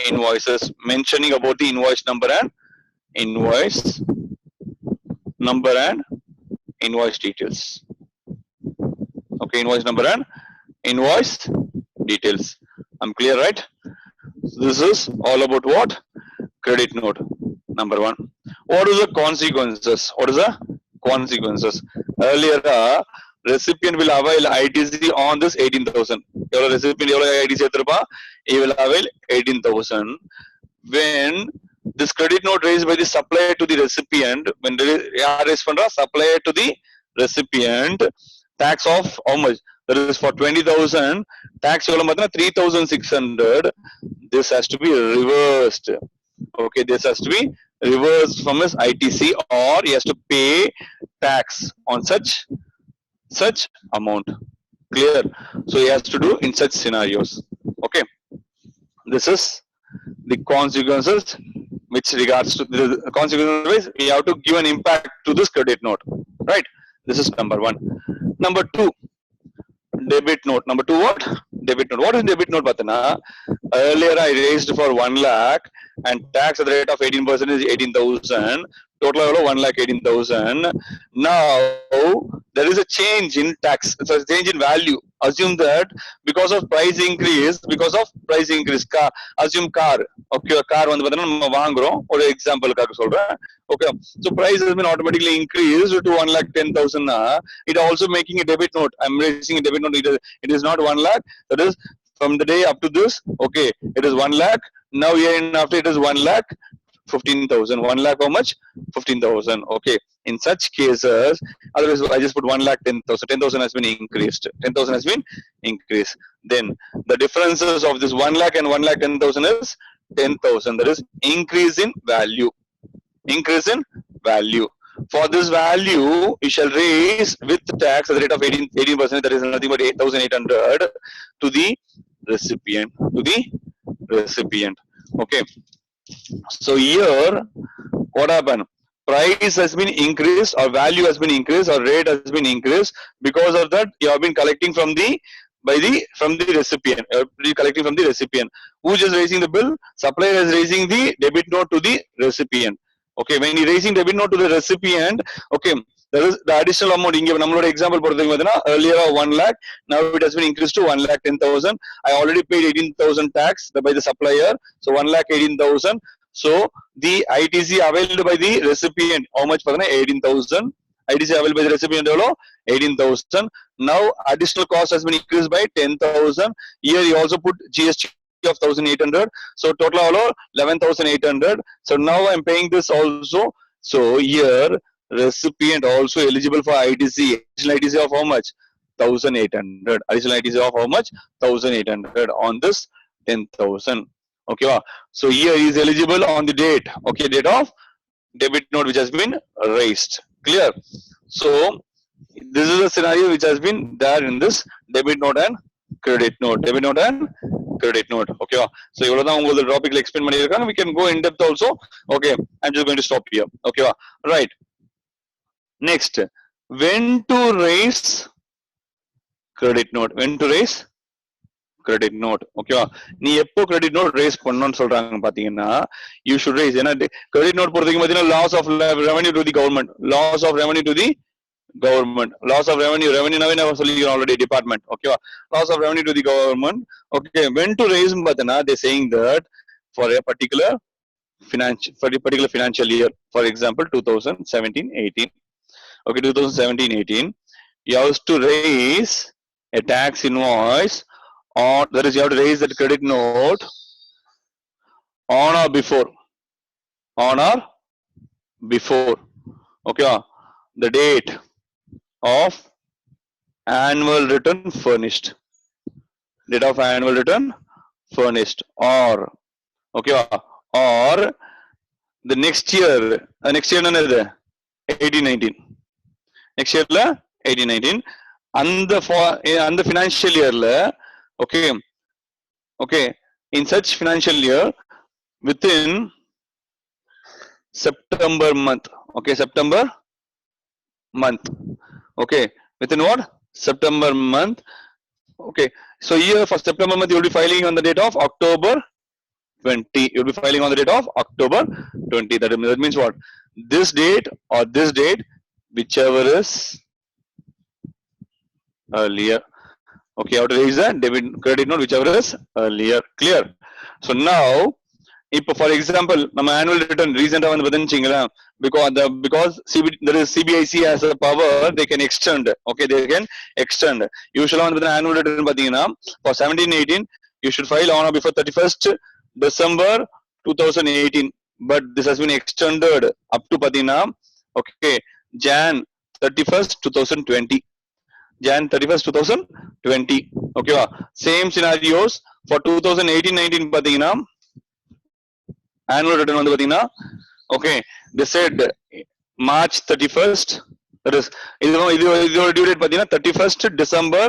invoices, mentioning about the invoice number and invoice details. Okay, invoice number and invoice details. I'm clear, right? So this is all about what? Credit note. Number one. What is the consequences? What is the consequences? Earlier, recipient will avail ITC on this 18,000. Recipient ITC, he will avail 18,000. When this credit note raised by the supplier to the recipient, when supplier to the recipient, tax of how much? That is for 20,000, tax 3,600. This has to be reversed. Okay, this has to be reversed from his ITC, or he has to pay tax on such amount. Clear? So he has to do in such scenarios. Okay, this is the consequences. Which regards to the consequences, we have to give an impact to this credit note, right? This is number one. Number two, debit note. Number two, what? Debit note. What is debit note, Batana? Earlier I raised for 1 lakh and tax at the rate of 18% is 18,000. total euro 1,18,000. Now there is a change in tax. It's a change in value. Assume that because of price increase, car, assume car. Okay, car வந்து பார்த்தீங்கன்னா நம்ம வாங்குறோம். ஒரு எக்ஸாம்பிளுக்காக சொல்றேன். Okay, so price has been automatically increased to 1,10,000. It also making a debit note. I'm raising a debit note. It is not 1 lakh. That is from the day up to this. Okay, it is 1 lakh. Now year in after it is 1 lakh 15,000. 1 lakh how much? 15,000. Okay. In such cases, otherwise I just put 1 lakh 10,000. 10,000 has been increased. 10,000 has been increased. Then the differences of this 1 lakh and 1 lakh 10,000 is 10,000. That is increase in value. Increase in value. For this value, you shall raise with tax at the rate of 18%. That is nothing but 8,800 to the recipient. To the recipient. Okay. So here, what happened? Price has been increased, or value has been increased, or rate has been increased. Because of that, you have been collecting from the recipient. You are collecting from the recipient. Who is raising the bill? Supplier is raising the debit note to the recipient. Okay, when he raising debit note to the recipient, okay, there is the additional amount. Inge nammaloda example poduthukku earlier 1 lakh, now it has been increased to 1,10,000. I already paid 18,000 tax by the supplier, so 1,18,000. So the ITC availed by the recipient, how much? 18,000. ITC availed by the recipient, 18,000. Now additional cost has been increased by 10,000. Here you also put GST of 1,800. So total 11,800. So now I'm paying this also. So here recipient also eligible for ITC. Additional ITC of how much? 1,800. Additional ITC of how much? 1,800 on this 10,000. Okay. So here he is eligible on the date. Okay, date of debit note which has been raised. Clear? So this is a scenario which has been there in this debit note and credit note. Debit note and credit note. Okay. So இவ்வளவுதான் உங்களுக்கு டாபிக்ல explain பண்ணிருக்காங்க. We can go in depth also. Okay. I'm just going to stop here. Okay. Right. Next, when to raise credit note? When to raise credit note? Okay. நீ எப்போ credit note raise பண்ணனும்னு சொல்றாங்க பாத்தீங்கன்னா, you should raise. ஏன்னா credit note பொறுத்தவரைக்கும் பாத்தீங்கன்னா loss of revenue to the government. Loss of revenue to the government. Loss of revenue. Revenue nawe na சொல்லிக்கிறோம் already department. Okay. Loss of revenue to the government. Okay. When to raise பாத்தீங்கன்னா, they saying that for a particular financial year. For example, 2017-18. Okay, 2017-18, you have to raise a tax invoice, or that is you have to raise that credit note on or before. On or before. Okay, the date of annual return furnished. Date of annual return furnished, or okay, or the next year. Next year none 18-19. Next year 18-19 and the financial year okay in such financial year within September month. Okay, September month. Okay, within what? September month. Okay, so here for September month you will be filing on the date of October 20. You will be filing on the date of October 20. That means what? This date or this date, whichever is earlier. Okay, how to raise that debit credit note, whichever is earlier. Clear? So now, if for example, ನಮ್ಮ annual return recent வந்து பதினீங்களா, because there is CBIC has a power, they can extend. Okay, they can extend. Usually வந்து annual return பாத்தீங்கன்னா for 17-18 you should file on or before 31st December 2018. But this has been extended up to patina, okay, Jan 31st 2020. Jan 31st 2020. Okay, same scenarios for 2018-19 patina, annual return on the patina. Okay, they said March 31st. That is due date patina 31st December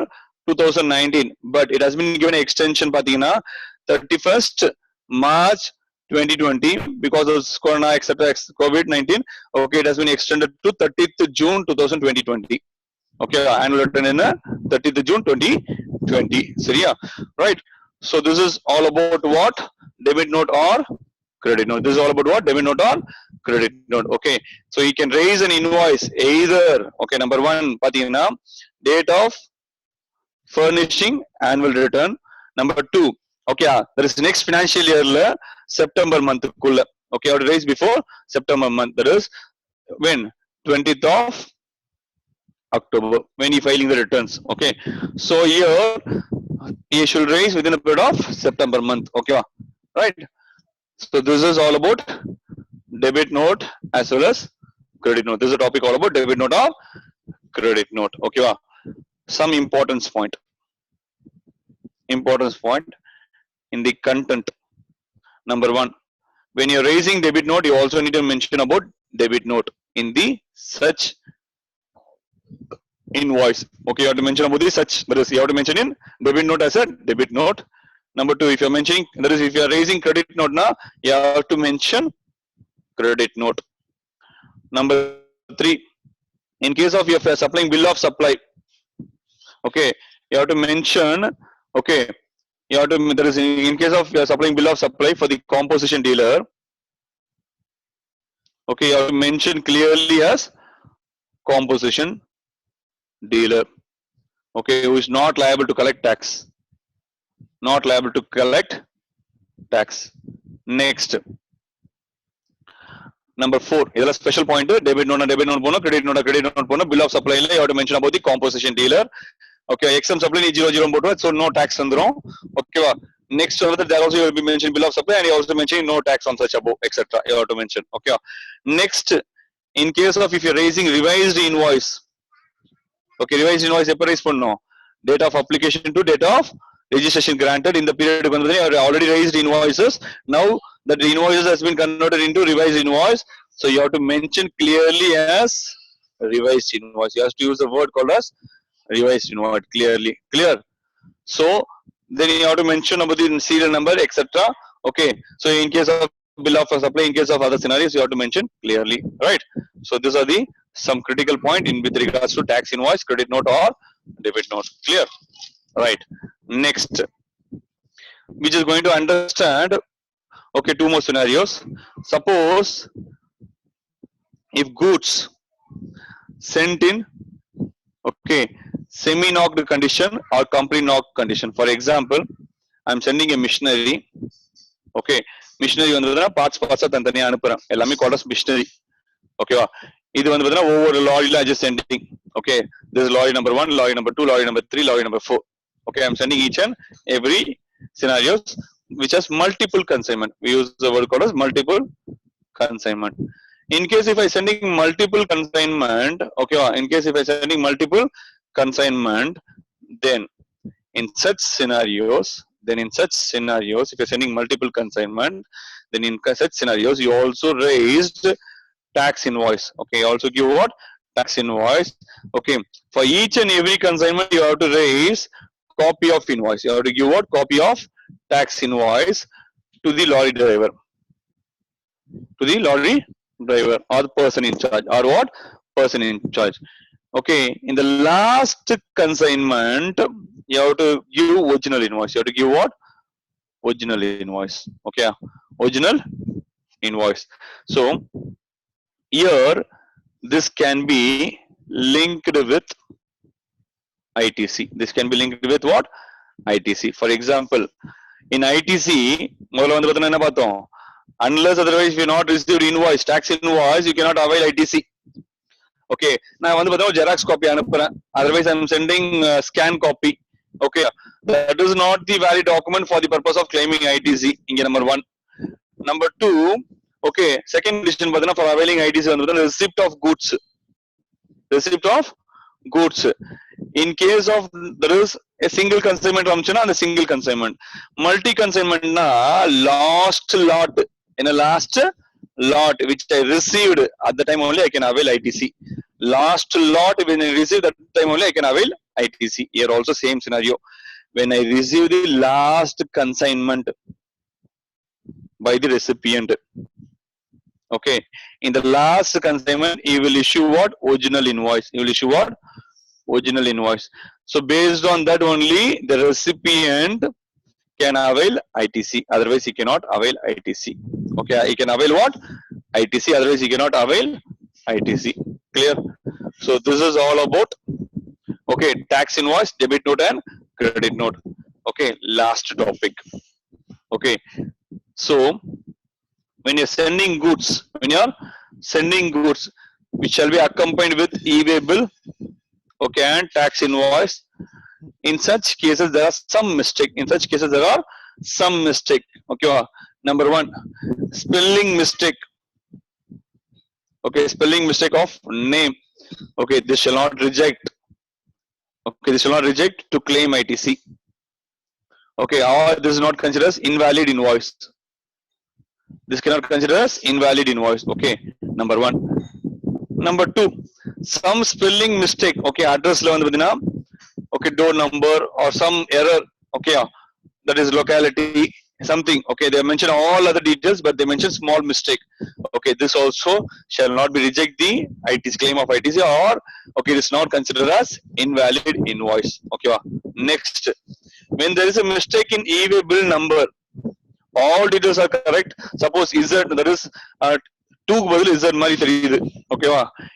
2019. But it has been given an extension patina 31st March 2020 because of Corona, etc., COVID-19. Okay, it has been extended to 30th June 2020. Okay, annual return in 30th June 2020. So yeah, right. So this is all about what? Debit note or credit note. This is all about what? Debit note or credit note. Okay. So he can raise an invoice either. Okay. Number one, patina, date of furnishing annual return. Number two, okay, there is next financial year September month. Okay, I would raise before September month. That is when 20th of October when he filing the returns. Okay, so here he should raise within a period of September month. Okay, right. So this is all about debit note as well as credit note. This is a topic all about debit note or credit note. Okay, some importance point in the content. Number one, when you're raising debit note, you also need to mention about debit note in the such invoice. Okay, you have to mention about the such, that is, you have to mention in debit note as a debit note. Number two, if you're mentioning, that is, if you're raising credit note now, you have to mention credit note. Number three, in case of your supplying bill of supply, okay, you have to mention, okay, you have to, that is, in case of your supplying bill of supply for the composition dealer, okay, you have to mention clearly as composition dealer, okay, who is not liable to collect tax. Not liable to collect tax. Next, number four, is a special point. Debit note, credit note, bill of supply. You have to mention about the composition dealer. Okay, XM supply 00, so no tax on the wrong. Okay, next there also you will be mentioning bill of supply, and you also mentioning no tax on such above, etc. You have to mention. Okay, next, in case of if you're raising revised invoice, okay, revised invoice no, date of application to date of registration granted in the period when they are already raised invoices. Now that the invoices has been converted into revised invoice, so you have to mention clearly as revised invoice. You have to use the word called as revised invoice clearly. Clear? So then you have to mention about the serial number, etc. Okay. So in case of bill of supply, in case of other scenarios, you have to mention clearly, right? So these are the some critical point in with regards to tax invoice, credit note or debit note. Clear? Right. Next, we just going to understand. Okay, two more scenarios. Suppose if goods sent in, okay, semi-knocked condition or complete knocked condition. For example, I'm sending a missionary. Okay, missionary parts தனித்தனியா அனுப்புறேன், எல்லாமே called as missionary. ஓகேவா, இது ஒவ்வொரு லாரியில just sending. Okay, this is lorry number 1, lorry number 2, lorry number 3, lorry number 4. Okay, I'm sending each and every scenarios which has multiple consignment. We use the word called as multiple consignment. In case if I sending multiple consignment, okay, in case if I sending multiple consignment, then in such scenarios, if you're sending multiple consignment, then in such scenarios you also raised tax invoice. Okay, also give what? Tax invoice. Okay, for each and every consignment you have to raise copy of invoice. You have to give what? Copy of tax invoice to the lorry driver. To the lorry driver or the person in charge, or what? Person in charge. Okay, in the last consignment, you have to give original invoice. You have to give what? Original invoice. Okay, original invoice. So here this can be linked with ITC. This can be linked with what? ITC. For example, in ITC, unless otherwise if you not received invoice, tax invoice, you cannot avail ITC. Okay, now Xerox copy anupuren, otherwise I'm sending scan copy. Okay, that is not the valid document for the purpose of claiming ITC. Number one. Number two, okay, second condition for availing ITC receipt of goods. Receipt of goods. In case of there is a single consignment and a single consignment. Multi consignment na last lot, in a last lot which I received at the time only I can avail ITC. Last lot when I received at the time only I can avail ITC. Here also same scenario. When I receive the last consignment by the recipient. Okay, in the last consignment, he will issue what? Original invoice. He will issue what? Original invoice. So based on that only, the recipient can avail ITC. Otherwise, he cannot avail ITC. Okay, he can avail what? ITC. Otherwise, he cannot avail ITC. Clear? So this is all about tax invoice, debit note, and credit note. Last topic. So when you're sending goods, which shall be accompanied with e-way bill, and tax invoice. In such cases, there are some mistake. Number one, spelling mistake. Spelling mistake of name. This shall not reject. This shall not reject to claim ITC. Or this is not considered as invalid invoice. This cannot consider as invalid invoice. Number one. Number two, some spelling mistake. Address level door number or some error. That is locality. Something. They mention all other details, but they mention small mistake. This also shall not be reject the ITC claim of ITC, or this is not considered as invalid invoice. Next, when there is a mistake in e-way bill number, all details are correct. Suppose Z, that is 2 badal Z mari theriyudu.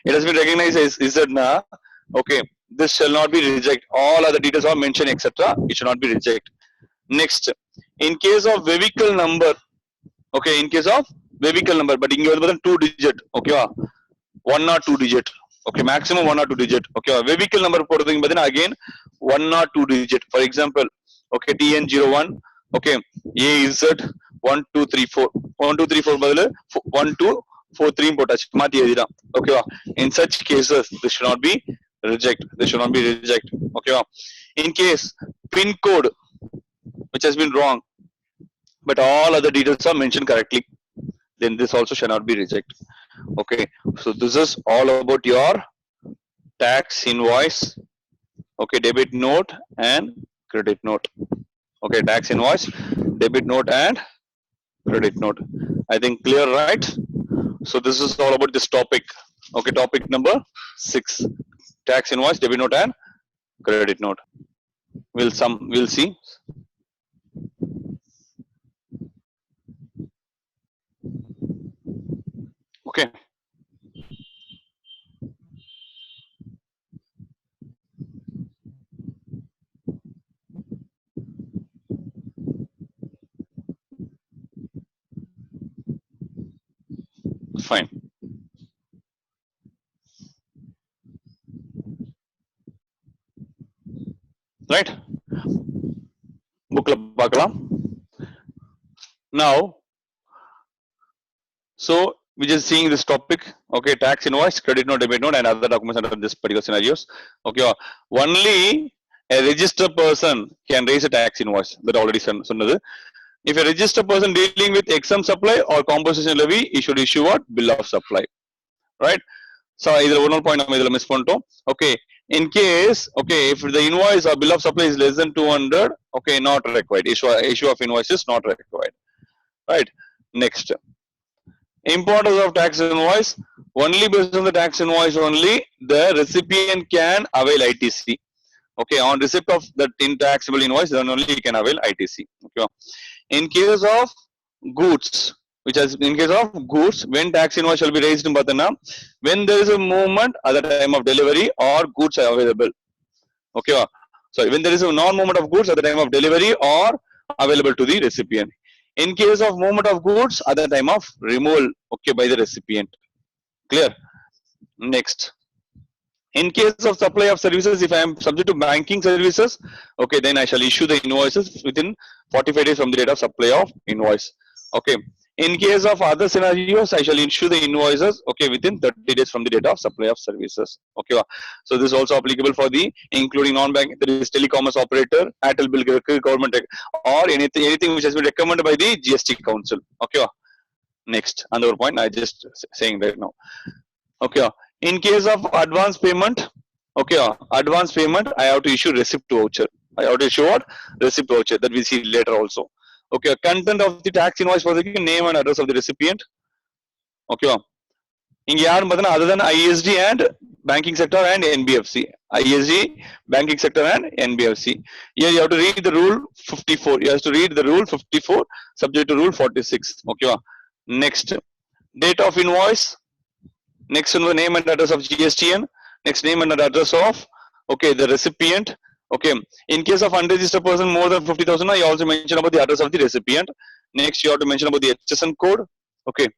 It has been recognized as Z na. This shall not be reject. All other details are mentioned, etc. It should not be reject. Next, in case of vehicle number, in case of vehicle number, but in 2 digit, 1 or 2 digit, maximum 1 or 2 digit, vehicle number again 1 or 2 digit. For example, TN01, AZ 1234, 1234 badal 1243 potash mati edira. In such cases, this should not be reject. In case pin code which has been wrong, but all other details are mentioned correctly, then this also shall not be reject. So this is all about your tax invoice, debit note and credit note. Tax invoice, debit note and credit note. I think clear, right? So this is all about this topic. Topic number 6, tax invoice, debit note and credit note. We'll see. Fine. Right? Bookla paakalam. Now, so we're just seeing this topic. Tax invoice, credit note, debit note, and other documents under this particular scenarios. Only a registered person can raise a tax invoice. That already said. If a registered person dealing with exempt supply or compensation levy, he should issue what? Bill of supply. Right? So either one point I miss ponto. In case, if the invoice or bill of supply is less than 200, not required. Issue of invoice is not required. Right? Next. Importance of tax invoice. Only based on the tax invoice only, the recipient can avail ITC. On receipt of that intaxable invoice, then only he can avail ITC. In case of goods, when tax invoice shall be raised in Batana, when there is a movement at the time of delivery or goods are available. So when there is a non-movement of goods at the time of delivery or available to the recipient. In case of movement of goods at the time of removal, by the recipient. Clear? Next. In case of supply of services, if I am subject to banking services, then I shall issue the invoices within 45 days from the date of supply of invoice. In case of other scenarios, I shall issue the invoices, within 30 days from the date of supply of services. So this is also applicable for the including non-bank, there is telecommerce operator, Airtel bill, government, or anything which has been recommended by the GST Council. Next, another point I just saying right now. In case of advance payment, advance payment, I have to issue receipt voucher. I have to issue what? Receipt voucher, that we see later also. Content of the tax invoice for the name and address of the recipient. Other than ISD and banking sector and NBFC. ISG, banking sector and NBFC. Here you have to read the rule 54. You have to read the rule 54 subject to rule 46. Okay. Next, date of invoice. Next, name and address of GSTN. Next, name and address of the recipient. Okay. In case of unregistered person more than 50,000, I also mention about the address of the recipient. Next, you have to mention about the HSN code. Okay.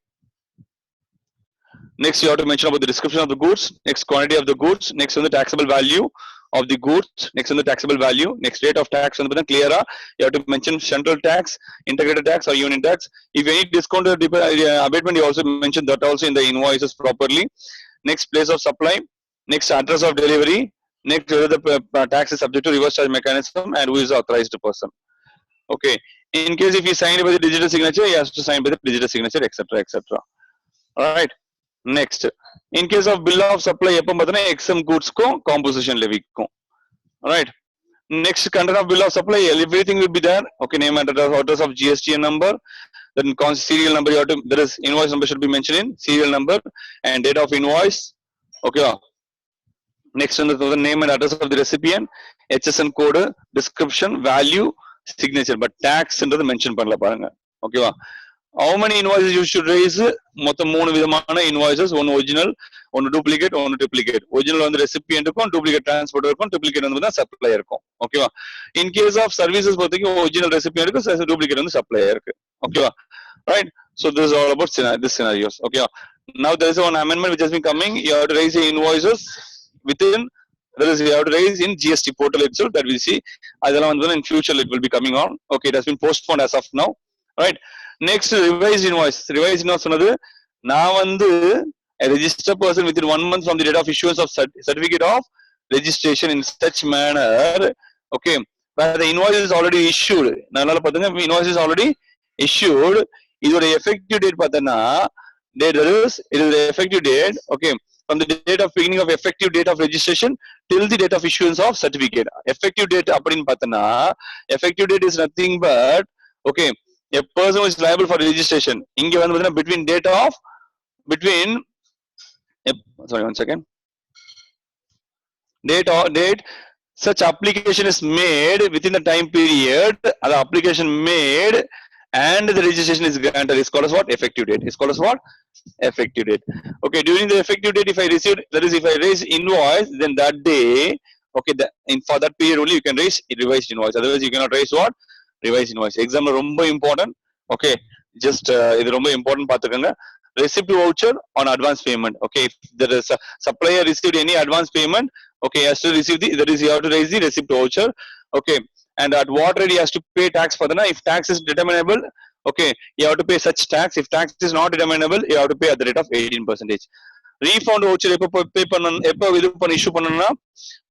Next, you have to mention about the description of the goods. Next, quantity of the goods. Next, on the taxable value of the goods. Next, on the taxable value. Next, rate of tax on the clear. You have to mention central tax, integrated tax, or union tax. If any discount or abatement, you also mention that also in the invoices properly. Next, place of supply. Next, address of delivery. Next, whether the tax is subject to reverse charge mechanism and who is the authorized person. Okay. In case if he signed by the digital signature, he has to sign by the digital signature, etc., etc. All right. Next, in case of bill of supply, XM goods ko composition levy ko. All right. Next, content of bill of supply, everything will be there. Okay, name and address of GSTN number. Then serial number, there is invoice number should be mentioned in serial number and date of invoice. Okay. Next, the name and address of the recipient, HSN code, description, value, signature. But tax under the mention panla paranga. Okay. How many invoices you should raise? மொத்தம் 3 விதமான invoices, one original, one duplicate, one triplicate. Original வந்து recipient இருக்கும், duplicate transporter இருக்கும், triplicate வந்து supplier இருக்கும். ஓகேவா? In case of services பொறுத்தவரைக்கும் original recipient இருக்கு, duplicate வந்து supplier இருக்கு. ஓகேவா? Right? So this is all about this scenarios. Okay. Now there is one amendment which has been coming. You have to raise the invoices within. That is, you have to raise in GST portal itself. That we see. In future it will be coming on. Okay, it has been postponed as of now. Right. Next, revised invoice. Revised invoice another. Now a registered person within 1 month from the date of issuance of certificate of registration in such manner. Okay, where the invoice is already issued. Invoice is already issued. This is the effective date. It is the effective date. Okay, from the date of beginning of effective date of registration till the date of issuance of certificate. Effective date effective date is nothing but a person who is liable for registration. Between sorry, 1 second. Date such application is made within the time period. The application made and the registration is granted. Is called as what? Effective date. Is called as what? Effective date. Okay. During the effective date, if I received, that is, if I raise invoice, then that day, okay, for that period only you can raise revised invoice. Otherwise, you cannot raise what? Revised invoice. Exam romba important. Okay, just இது ரொம்ப important பாத்துக்கங்க. Receipt voucher on advance payment. Okay, if there is a supplier received any advance payment, okay, he has to receive that is, you have to raise the receipt voucher. Okay, and at what rate he has to pay tax for if tax is determinable, okay, you have to pay such tax. If tax is not determinable, you have to pay at the rate of 18%. Refund voucher issue பண்ணனும்னா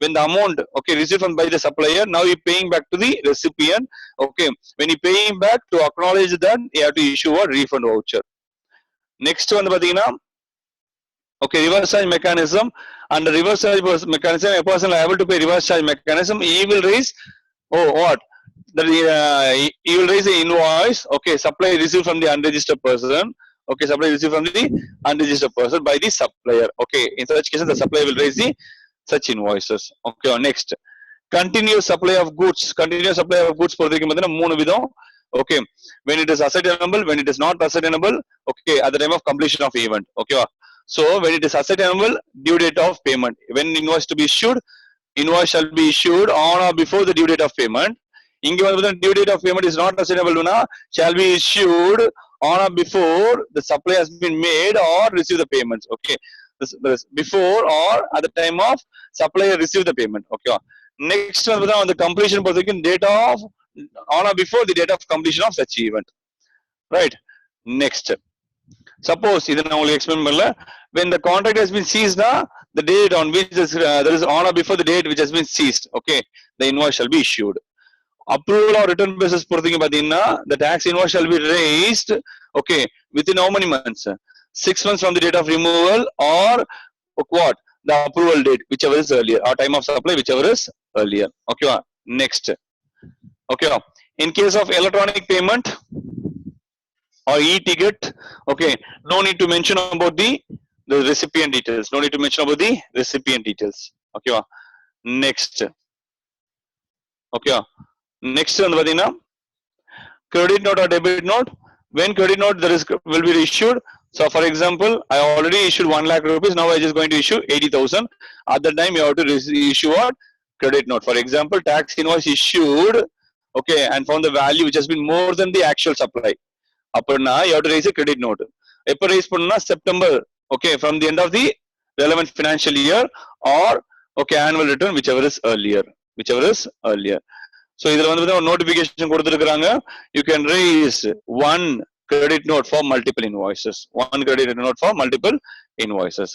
when the amount, okay, received by the supplier, now you paying back to the recipient. Okay, when you paying back, to acknowledge that, you have to issue a refund voucher. Next one பாத்தீங்கன்னா, okay, reverse charge mechanism. Under reverse charge mechanism, a person liable to pay reverse charge mechanism, he will raise that he will raise the invoice. Okay, supply received from the unregistered person. Okay, supply received from the unregistered person by the supplier. Okay, in such cases, the supplier will raise the such invoices. Okay, next, continuous supply of goods. Continuous supply of goods பொறுத்தவரைக்கும் பார்த்தீங்கன்னா 3 விதம். Okay, when it is ascertainable, when it is not ascertainable, okay, at the time of completion of event. Okay, so when it is ascertainable, due date of payment. When invoice to be issued, invoice shall be issued on or before the due date of payment. The due date of payment is not ascertainable, shall be issued on or before the supply has been made or receive the payments. Okay, this before or at the time of supplier receive the payment. Okay, next one on the completion position, date of on or before the date of completion of such event. Right. Next, suppose idan na ungalku explain pannala, when the contract has been seized, the date on which there is on or before the date which has been seized, okay, the invoice shall be issued. Approval or return basis பொறுத்தவரைக்கும் பாத்தீங்கன்னா, the tax invoice shall be raised, okay, within how many months? 6 months from the date of removal or what? The approval date, whichever is earlier, or time of supply, whichever is earlier. Okay, next. Okay, in case of electronic payment or e-ticket, okay, no need to mention about the the recipient details. No need to mention about the recipient details. Okay. Next. Okay. Next one, Vadina. Credit note or debit note. When credit note there is will be issued. So for example, I already issued 1 lakh rupees. Now I just going to issue 80,000. At that time you have to issue what? Credit note. For example, tax invoice issued. Okay, and found the value which has been more than the actual supply. Aparna, you have to raise a credit note. Epa raise panna September. Okay, from the end of the relevant financial year, or okay, annual return, whichever is earlier. Whichever is earlier. So இதில வந்து ஒரு notification கொடுத்திருக்காங்க. You can raise one credit note for multiple invoices. One credit note for multiple invoices.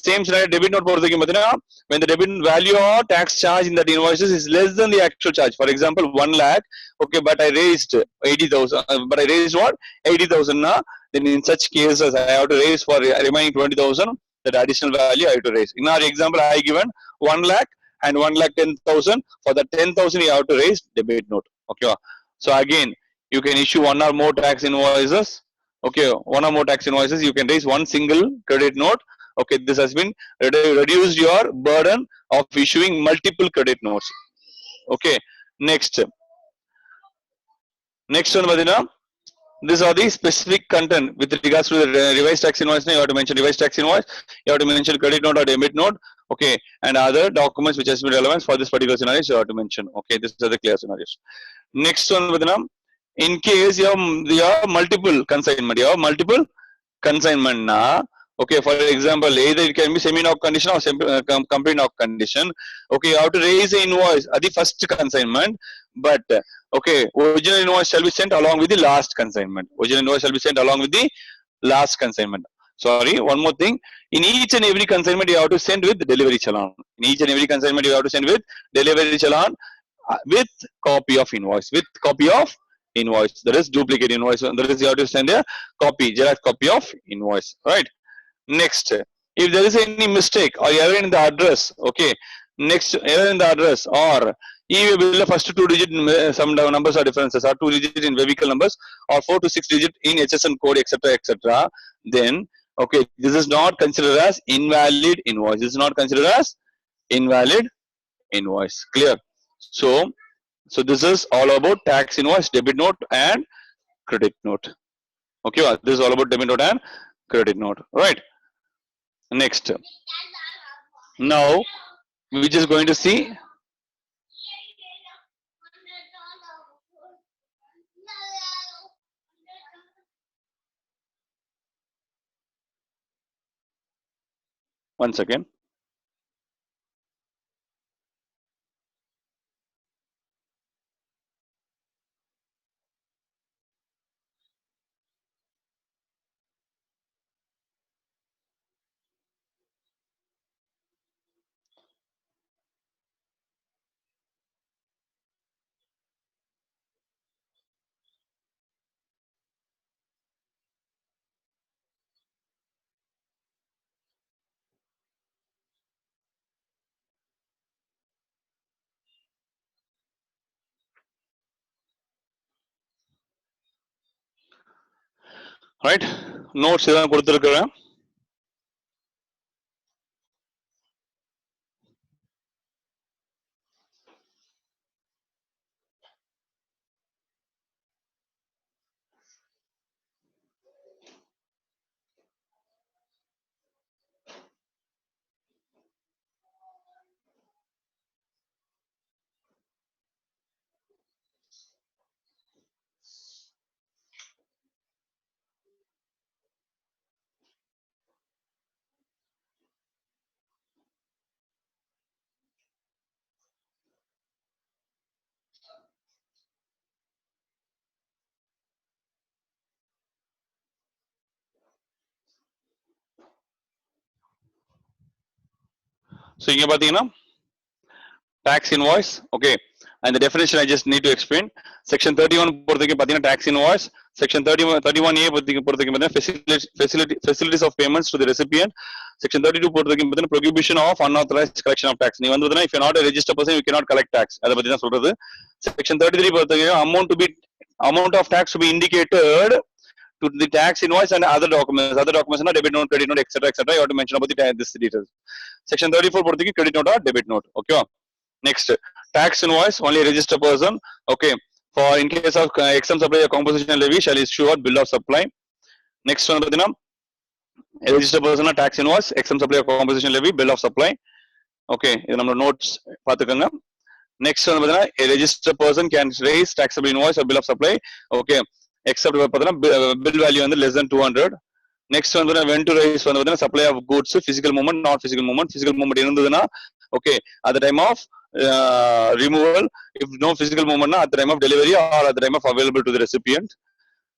Same scenario, debit note பொறுத்தவரைக்கும் பார்த்தீங்கன்னா, when the debit value or tax charge in that invoices is less than the actual charge. For example, 1 lakh. Okay, but I raised 80,000. But I raised what? 80,000 na. Then in such cases, I have to raise for remaining 20,000. That additional value I have to raise. In our example, I given 1 lakh. And 1,10,000 for the 10,000 you have to raise debit note. Okay. So again, you can issue one or more tax invoices. Okay, one or more tax invoices. You can raise one single credit note. Okay, this has been reduced your burden of issuing multiple credit notes. Okay, next one, Vadina. These are the specific content with regards to the revised tax invoice. You have to mention revised tax invoice. You have to mention credit note or debit note. Okay, and other documents which has been relevant for this particular scenario, you have to mention. Okay, this is the clear scenarios. Next one, Vadina. In case you have multiple consignment, na. Okay, for example, either it can be semi-knock condition or complete knock condition. Okay, you have to raise the invoice at the first consignment, but okay, original invoice shall be sent along with the last consignment. Original invoice shall be sent along with the last consignment. Sorry, one more thing. In each and every consignment, you have to send with delivery challan. In each and every consignment, you have to send with delivery challan with copy of invoice. With copy of invoice. There is duplicate invoice. There is you have to send a copy, Xerox copy of invoice. Right. Next, if there is any mistake or error in the address, okay. Next, error in the address or e-way bill first 2 digit some numbers are differences or 2 digit in vehicle numbers or 4 to 6 digit in HSN code, etc. Then okay, this is not considered as invalid invoice. This is not considered as invalid invoice. Clear? So this is all about tax invoice, debit note, and credit note. Okay, this is all about debit note and credit note. Right. Next. Now we're just going to see. One second. Right, notes இதான் கொடுத்திருக்கிறேன். So இங்க பாத்தீங்கன்னா tax invoice, okay, and the definition I just need to explain. Section 31 பொறுத்தவரைக்கும் பாத்தீங்கன்னா tax invoice. Section 31A பொறுத்தவரைக்கும் பாத்தீங்கன்னா facilities of payments to the recipient. Section 32 பொறுத்தவரைக்கும் பாத்தீங்கன்னா prohibition of unauthorized collection of tax. நீ வந்து if you're not a registered person, you cannot collect tax. அத பத்தி தான் சொல்றது. Section 33 பொறுத்தவரைக்கும் amount of tax to be indicated to the tax invoice and other documents. Other documents are debit note, credit note, etc., etc. You have to mention about the this details. Section 34 for the credit note or debit note. Okay. Next, tax invoice only register person. Okay. For in case of exam supply or composition levy shall issue a bill of supply. Next one, a register person or tax invoice, exam supply or composition levy, bill of supply. Okay. This number notes. Next one, a registered person can raise taxable invoice or bill of supply. Okay. Except bill value less than 200. Next one, when to raise supply of goods, physical movement, not physical movement. Physical movement, okay, at the time of removal, if no physical movement, at the time of delivery or at the time of available to the recipient.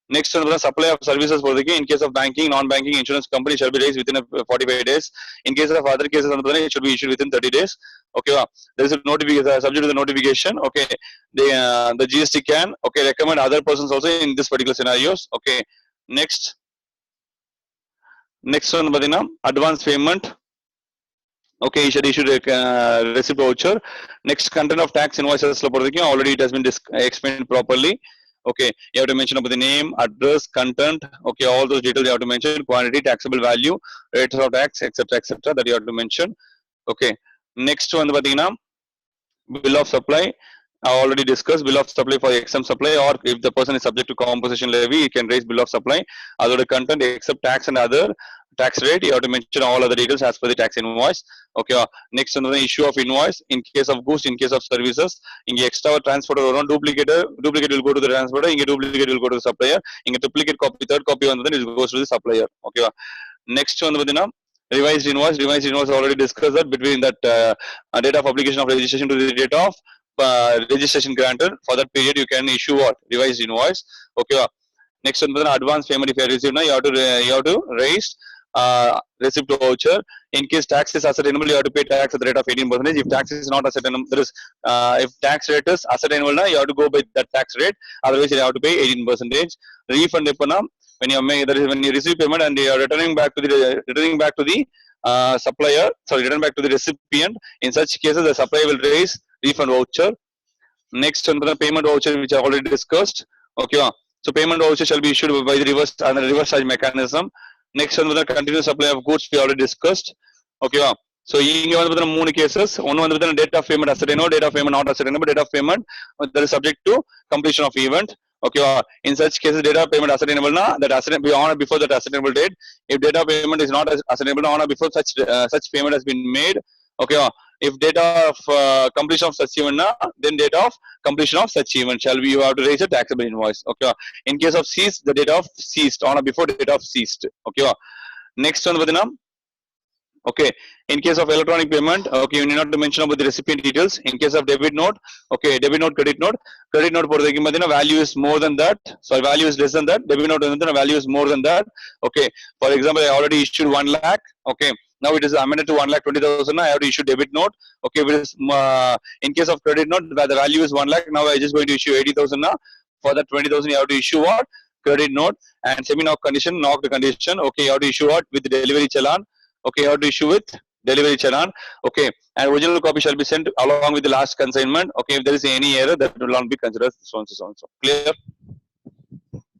Next one, supply of services for the in case of banking, non-banking insurance company shall be raised within 45 days. In case of other cases, it should be issued within 30 days. Okay, there is a notification subject to the notification. Okay, the GST can recommend other persons also in this particular scenarios. Okay, next one, advance payment. Okay, you should issue a receipt voucher. Next, content of tax invoices already it has been explained properly. Okay, you have to mention about the name, address, content. Okay, all those details you have to mention. Quantity, taxable value, rates of tax, etc., etc. That you have to mention. Okay, next one, bill of supply. I already discussed bill of supply for exam supply, or if the person is subject to composition levy, you can raise bill of supply. Other the content except tax and other tax rate, you have to mention all other details as per the tax invoice. Okay, next another issue of invoice in case of goods, in case of services. In extra transporter or duplicate will go to the transporter. In duplicate will go to the supplier. In duplicate copy, third copy on then it goes to the supplier. Okay, next one revised invoice. Revised invoice already discussed that between that date of application of registration to the date of registration granted. For that period, you can issue what revised invoice. Okay. Next one, advance payment. If you have received, you have to raise receipt voucher. In case tax is ascertainable, you have to pay tax at the rate of 18%. If tax is not ascertainable, there is if tax rate is ascertainable, you have to go by that tax rate. Otherwise, you have to pay 18%. Refund when you make that is when you receive payment and you are returning back to the supplier. Sorry, return back to the recipient. In such cases, the supplier will raise refund voucher. Next one, the payment voucher, which I already discussed. Okay, so payment voucher shall be issued by the reverse charge mechanism. Next one, the continuous supply of goods we already discussed. Okay, so in one cases, one date of payment ascertainable, date of payment not ascertainable, date of payment that is subject to completion of event. Okay, in such cases, date of payment ascertainable that ascertainable be on or before that ascertainable date. If date of payment is not ascertainable on or before such payment has been made. Okay, if date of completion of such event, then date of completion of such event shall be you have to raise a taxable invoice. Okay, in case of ceased, the date of ceased on or before date of ceased. Okay, next one, okay, in case of electronic payment, okay, you need not to mention about the recipient details. In case of debit note, okay, debit note, credit note for the value is more than that. So value is less than that. Debit note value is more than that. Okay, for example, I already issued 1 lakh. Okay, now it is amended to 1,20,000. I have to issue debit note. Okay, in case of credit note, the value is 1 lakh. Now I just going to issue 80,000. For that 20,000, you have to issue what? Credit note. And semi-knock condition, knocked condition. Okay, you have to issue what? With the delivery challan. Okay, you have to issue with delivery challan. Okay, and original copy shall be sent along with the last consignment. Okay, if there is any error, that will not be considered so and so. Clear?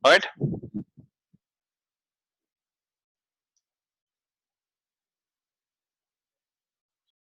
All right.